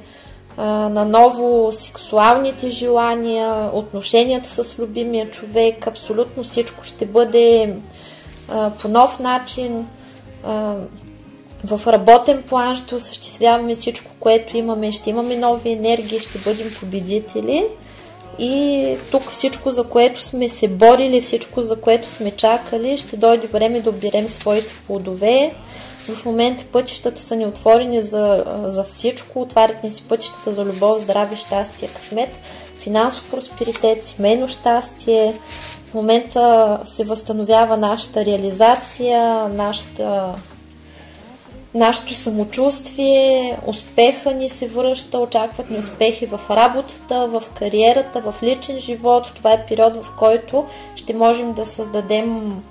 наново сексуалните желания, отношенията с любимия човек, абсолютно всичко ще бъде по нов начин. В работен план ще осъществяваме всичко, което имаме, ще имаме нови енергии, ще бъдем победители. И тук всичко, за което сме се борили, всичко, за което сме чакали, ще дойде време да оберем своите плодове. В момента пътищата са ни отворени за всичко, отварят ни си пътищата за любов, здраве, щастие, късмет, финансов просперитет, семейно щастие. В момента се възстановява нашата реализация, нашето самочувствие, успеха ни се връща, очакват ни успехи в работата, в кариерата, в личен живот. Това е период, в който ще можем да създадем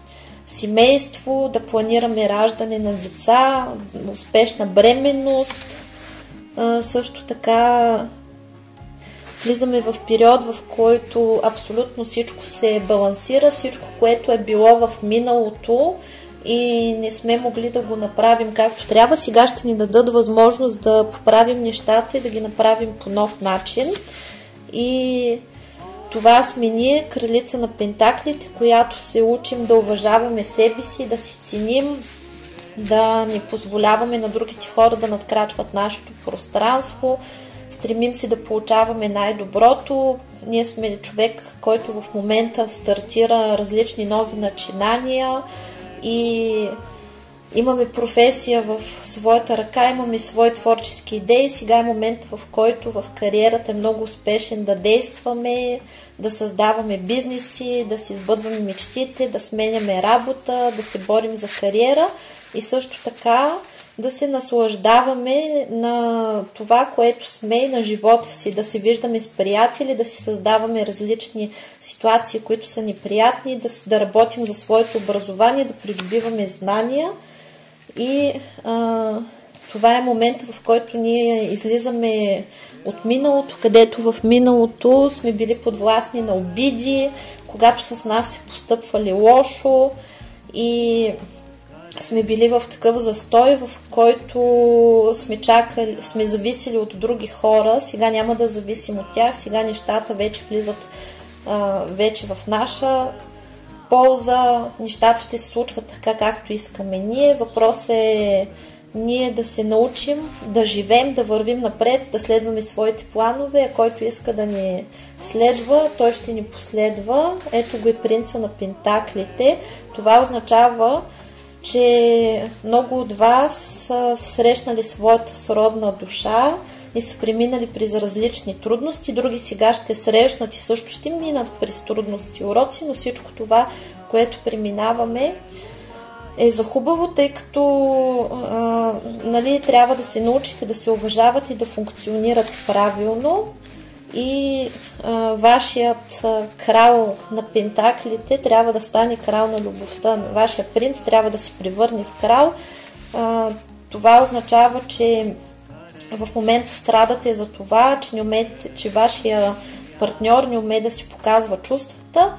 семейство, да планираме раждане на деца, успешна бременност. Също така влизаме в период, в който абсолютно всичко се балансира, всичко, което е било в миналото, и не сме могли да го направим както трябва. Сега ще ни дадат възможност да поправим нещата и да ги направим по нов начин. И това сме ние, кралица на пентаклите, която се учим да уважаваме себе си, да си ценим, да не позволяваме на другите хора да надкрачват нашето пространство. Стремим се да получаваме най-доброто. Ние сме човек, който в момента стартира различни нови начинания и имаме професия в своята ръка, имаме свои творчески идеи. Сега е момент, в който в кариерата е много успешен да действаме, да създаваме бизнеси, да си сбъдваме мечтите, да сменяме работа, да се борим за кариера и също така да се наслаждаваме на това, което сме и на живота си, да се виждаме с приятели, да си създаваме различни ситуации, които са неприятни, да работим за своето образование, да придобиваме знания. И това е момента, в който ние излизаме от миналото, където в миналото сме били подвластни на обиди, когато с нас се постъпвали лошо и сме били в такъв застой, в който сме зависели от други хора. Сега няма да зависим от тях, сега нещата вече влизат вече в наша полза, нещата ще се случват така, както искаме ние. Въпросът е ние да се научим, да живеем, да вървим напред, да следваме своите планове, а който иска да ни следва, той ще ни последва. Ето го и принца на пентаклите. Това означава, че много от вас са срещнали своята сродна душа и са преминали през различни трудности, други сега ще срещнат и също ще минат през трудности и уроци, но всичко това, което преминаваме, е за хубаво, тъй като трябва да се научите да се уважавате и да функционирате правилно. И вашият крал на пентаклите трябва да стане крал на любовта. Вашия принц трябва да се превърне в крал. Това означава, че в момента страдате за това, че вашия партньор не умее да си показва чувствата.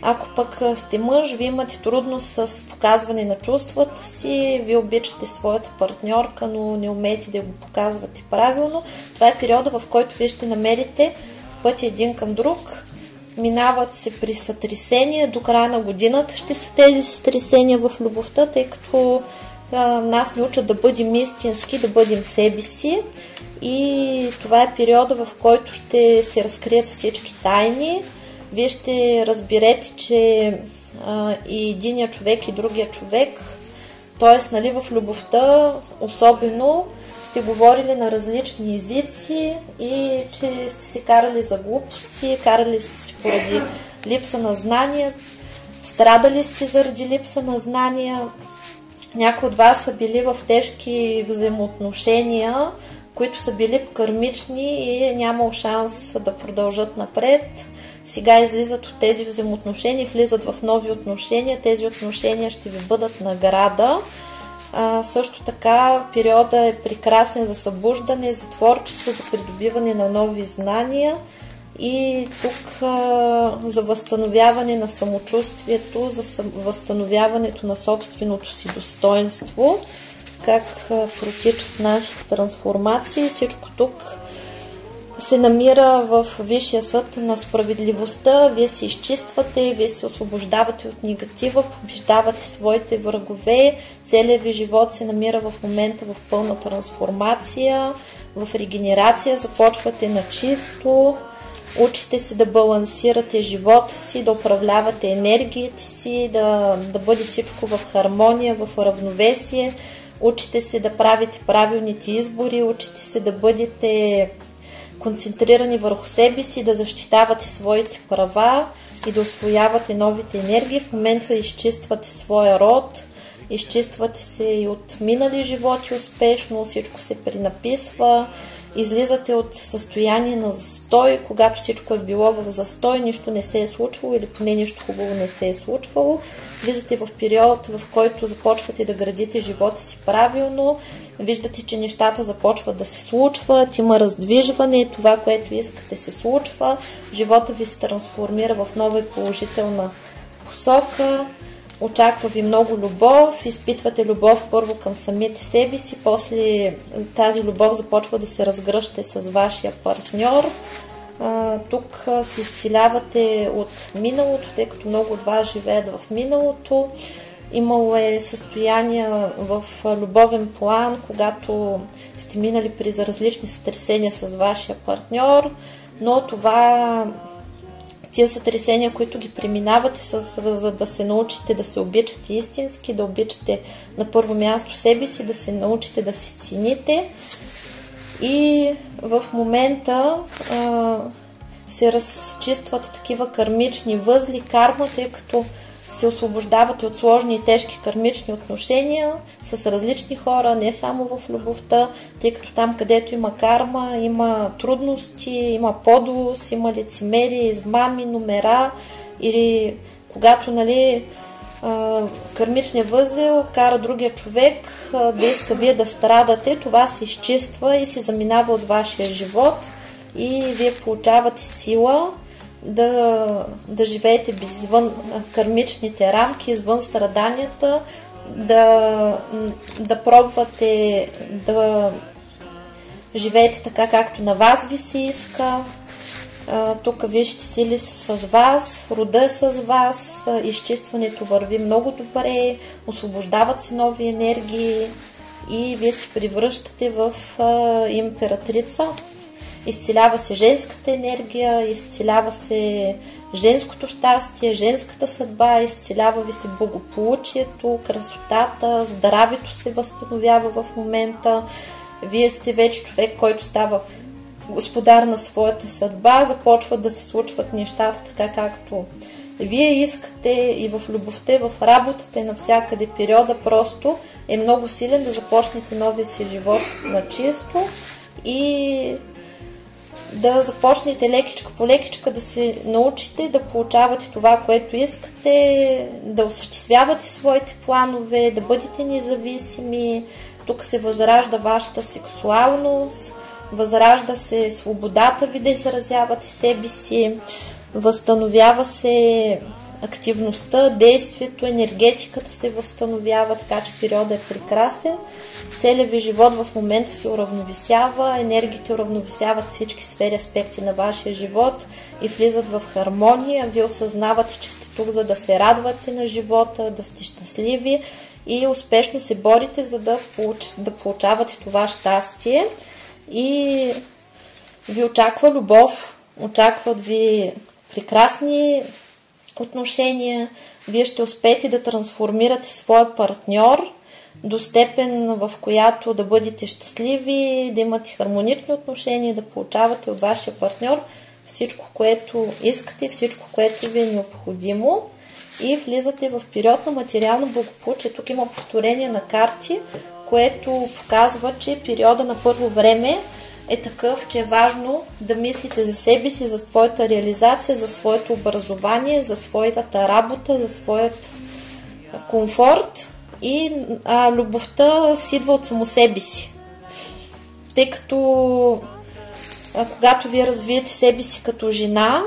Ако пък сте мъж, вие имате трудност с показване на чувствата си, вие обичате своята партньорка, но не умеете да го показвате правилно. Това е периода, в който вие ще намерите пътя един към друг. Минават се при сътресения, до края на годината ще са тези сътресения в любовта, тъй като нас ни учат да бъдем истински, да бъдем себе си. И това е периода, в който ще се разкрият всички тайни. Вие ще разберете, че и единия човек, и другия човек, т.е. в любовта особено, сте говорили на различни езици и че сте се карали за глупости, карали сте се поради липса на знания, страдали сте заради липса на знания. Някои от вас са били в тежки взаимоотношения, които са били кармични и нямал шанс да продължат напред. Сега излизат от тези взаимоотношения, влизат в нови отношения. Тези отношения ще ви бъдат награда. Също така периода е прекрасен за събуждане, за творчество, за придобиване на нови знания и тук за възстановяване на самочувствието, за възстановяването на собственото си достоинство, как протичат нашите трансформации. Всичко тук се намира в Висшия съд на справедливостта. Вие се изчиствате, вие се освобождавате от негатива, побеждавате своите врагове. Целият ви живот се намира в момента в пълна трансформация, в регенерация, започвате на чисто, учите се да балансирате живота си, да управлявате енергията си, да бъде всичко в хармония, в равновесие. Учите се да правите правилните избори, учите се да бъдете концентрирани върху себе си, да защитавате своите права и да усвоявате новите енергии. В момента изчиствате своя род, изчиствате се и от минали животи успешно, всичко се пренаписва, излизате от състояние на застой, когато всичко е било в застой, нищо не се е случвало или поне нищо хубаво не се е случвало. Влизате в период, в който започвате да градите живота си правилно, виждате, че нещата започват да се случват, има раздвижване, това, което искате, се случва, живота ви се трансформира в нова и положителна посока. очаква ви много любов, изпитвате любов първо към самите себе си, после тази любов започва да се разгръща с вашия партньор. Тук се изцелявате от миналото, тъй като много от вас живеят в миналото. Имало е състояния в любовен план, когато сте минали през различни сътресения с вашия партньор, но тия сътресения, които ги преминавате, за да се научите да се обичате истински, да обичате на първо място себе си, да се научите да се цените. И в момента се разчистват такива кармични възли, карма, тъй като се освобождавате от сложни и тежки кармични отношения с различни хора, не само в любовта, тъй като там, където има карма, има трудности, има подлост, има лицемерие, измами, номера, или когато кармичният възел кара другия човек да иска вие да страдате, това се изчиства и се заминава от вашия живот и вие получавате сила да живеете извън кармичните рамки, извън страданията, да пробвате да живеете така, както на вас ви се иска. Тук вижте сили с вас, рода е с вас, изчистването върви много добре, освобождават се нови енергии и вие се превръщате в императрица. Изцелява се женската енергия, изцелява се женското щастие, женската съдба, изцелява ви се благополучието, красотата, здравето се възстановява в момента. Вие сте вече човек, който става господар на своята съдба, започват да се случват нещата така, както вие искате, и в любовта, в работата, и навсякъде. Периода просто е много силен да започнете новия си живот на чисто и да започнете лекичка по лекичка да се научите да получавате това, което искате, да осъществявате своите планове, да бъдете независими. Тук се възражда вашата сексуалност, възражда се свободата ви да изразявате себе си, възстановява се активността, действието, енергетиката се възстановява, така че периодът е прекрасен. Целият ви живот в момента се уравновесява, енергиите уравновесяват всички сфери, аспекти на вашия живот и влизат в хармония. Вие осъзнавате, че сте тук, за да се радвате на живота, да сте щастливи и успешно се борите, за да получавате това щастие. И ви очаква любов, очакват ви прекрасни отношения. Вие ще успеете да трансформирате своя партньор до степен, в която да бъдете щастливи, да имате хармонични отношения, да получавате от вашия партньор всичко, което искате, всичко, което ви е необходимо, и влизате в период на материално благополучие. Тук има повторение на карти, което показва, че периода на първо време е такъв, че е важно да мислите за себе си, за своята реализация, за своето образование, за своята работа, за своят комфорт, и любовта си идва от само себе си. Тъй като когато вие развиете себе си като жена,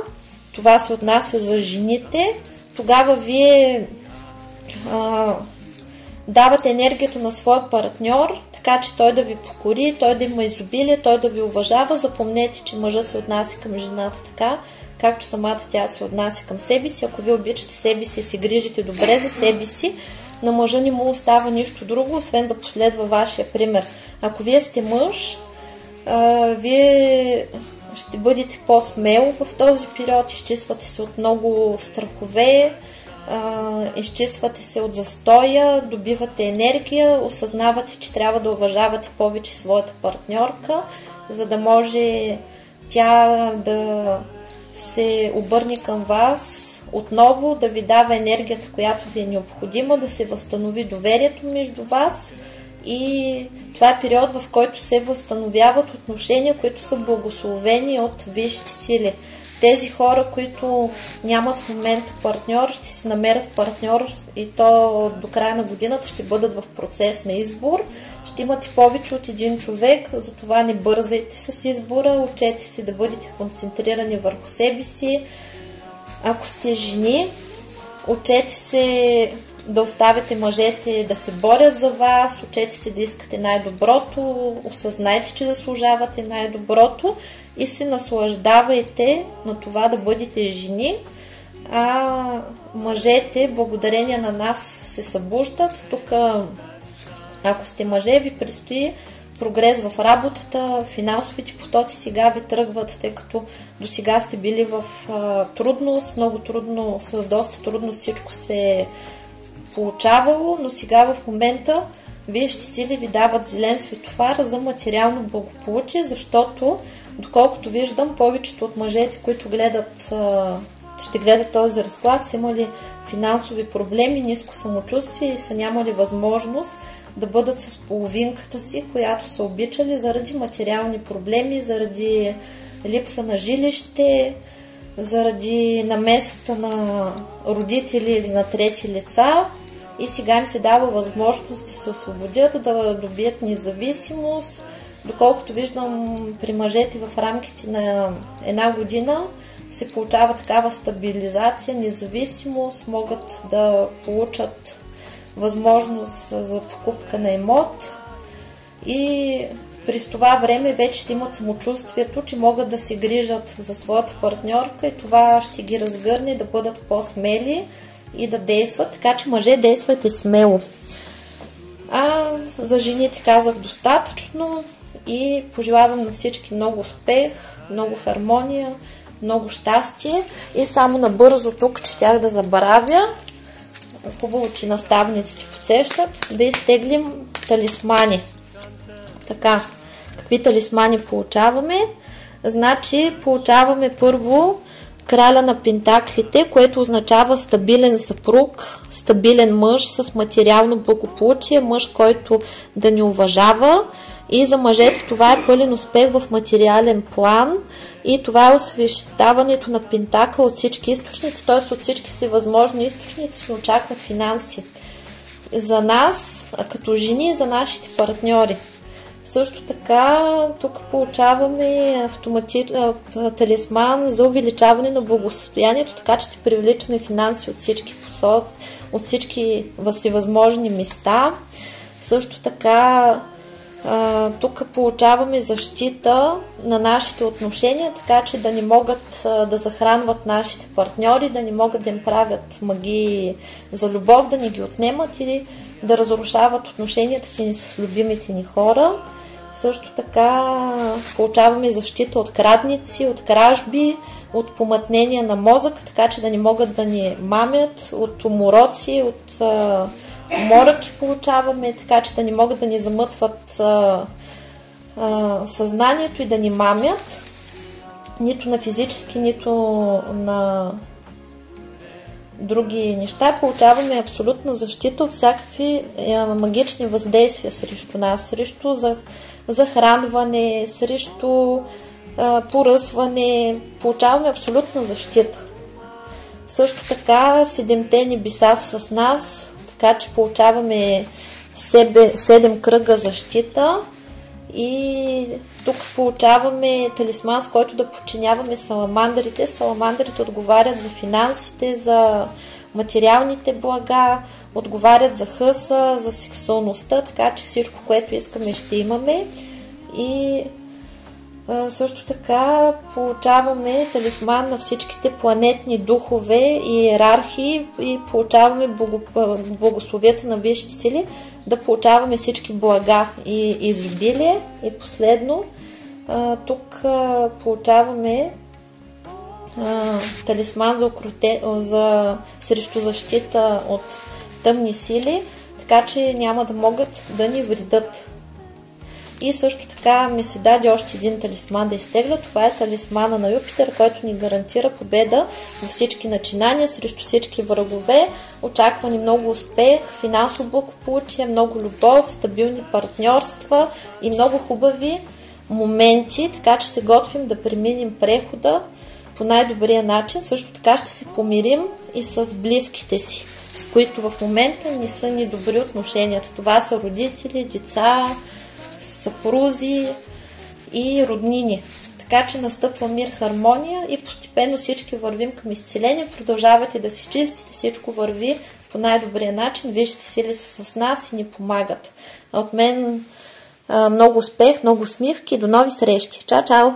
това се отнася за жените, тогава вие давате енергията на своя партньор, така че той да ви покори, той да има изобилие, той да ви уважава. Запомнете, че мъжът се отнася към жената така, както самата тя се отнася към себе си. Ако вие обичате себе си и се грижите добре за себе си, на мъжа не му остава нищо друго, освен да последва вашия пример. Ако вие сте мъж, вие ще бъдете по-смел в този период, изчиствате се от много страхове, изчиствате се от застоя, добивате енергия, осъзнавате, че трябва да уважавате повече своята партньорка, за да може тя да се обърне към вас отново, да ви дава енергията, която ви е необходима, да се възстанови доверието между вас. И това е период, в който се възстановяват отношения, които са благословени от висшите сили. Тези хора, които нямат в момента партньор, ще си намерят партньор, и то до края на годината ще бъдат в процес на избор. Ще имате повече от един човек, затова не бързайте с избора, учете се да бъдете концентрирани върху себе си. Ако сте жени, учете се да оставите мъжете да се борят за вас, учете се да искате най-доброто, осъзнайте, че заслужавате най-доброто и се наслаждавайте на това да бъдете жени, а мъжете, благодарение на нас, се събуждат. Тук, ако сте мъже, ви предстои прогрес в работата, финансовите потоци сега ви тръгват, тъй като до сега сте били в трудност, много трудно, с доста трудност всичко се е получавало, но сега в момента висшите сили ви дават зелен светофар за материално благополучие, защото, доколкото виждам, повечето от мъжете, които ще гледат този разклад, са имали финансови проблеми, ниско самочувствие и са нямали възможност да бъдат с половинката си, която са обичали заради материални проблеми, заради липса на жилище, заради намесата на родители или на трети лица. И сега им се дава възможност да се освободят, да добият независимост. Доколкото виждам при мъжете в рамките на една година се получава такава стабилизация, независимост, могат да получат възможност за покупка на имот и през това време вече ще имат самочувствието, че могат да се грижат за своята партньорка и това ще ги разгърне да бъдат по-смели и да действат. Така че, мъже, действайте смело. А за жените казах достатъчно и пожелавам на всички много успех, много хармония, много щастие. И само набързо тук, че тях да забравя, хубаво, че наставниците подсещат, да изтеглим талисмани. Така, какви талисмани получаваме? Значи, получаваме първо краля на пентаклите, което означава стабилен съпруг, стабилен мъж с материално благополучие, мъж, който да ни уважава. И за мъжете това е пълен успех в материален план и това е освещаването на пентакъл от всички източници, т.е. от всички си възможни източници ни очакват финанси. За нас, като жени, за нашите партньори. Също така, тук получаваме талисман за увеличаване на благосъстоянието, така че ще привличаме финанси от всички посоки, от всички всевъзможни места. Също така, тук получаваме защита на нашите отношения, така че да не могат да захранват нашите партньори, да не могат да им правят магии за любов, да не ги отнемат или да разрушават отношенията ни с любимите ни хора. Също така получаваме защита от крадници, от кражби, от помътнение на мозък, така че да не могат да ни мамят, от умороци, от моръки получаваме, така че да не могат да ни замътват съзнанието и да ни мамят, нито на физически, нито на други неща. Получаваме абсолютна защита от всякакви магични въздействия срещу нас, срещу захранване, срещу поръсване. Получаваме абсолютна защита. Също така 7-те небеса са с нас, така че получаваме 7 кръга защита и тук получаваме талисман, с който да подчиняваме саламандрите. Саламандрите отговарят за финансите, за материалните блага, отговарят за хъса, за сексуалността, така че всичко, което искаме, ще имаме. И също така получаваме талисман на всичките планетни духове и иерархии и получаваме благословията на висшите сили, да получаваме всички блага и изобилие. И последно, тук получаваме талисман срещу защита от тъмни сили, така че няма да могат да ни вредят. И също така ми се даде още един талисман да изтегля. Това е талисмана на Юпитер, който ни гарантира победа във всички начинания, срещу всички врагове. Очаква ни много успех, финансово благополучие, много любов, стабилни партньорства и много хубави моменти, така че се готвим да преминем прехода по най-добрия начин. Също така ще се помирим и с близките си, с които в момента не са ни добри отношенията. Това са родители, деца, съпрузи и роднини. Така че настъпва мир, хармония и постепенно всички вървим към изцеление. Продължавате да си чистите, всичко върви по най-добрия начин. Вижте сили са с нас и ни помагат. От мен много успех, много усмивки. До нови срещи. Чао, чао!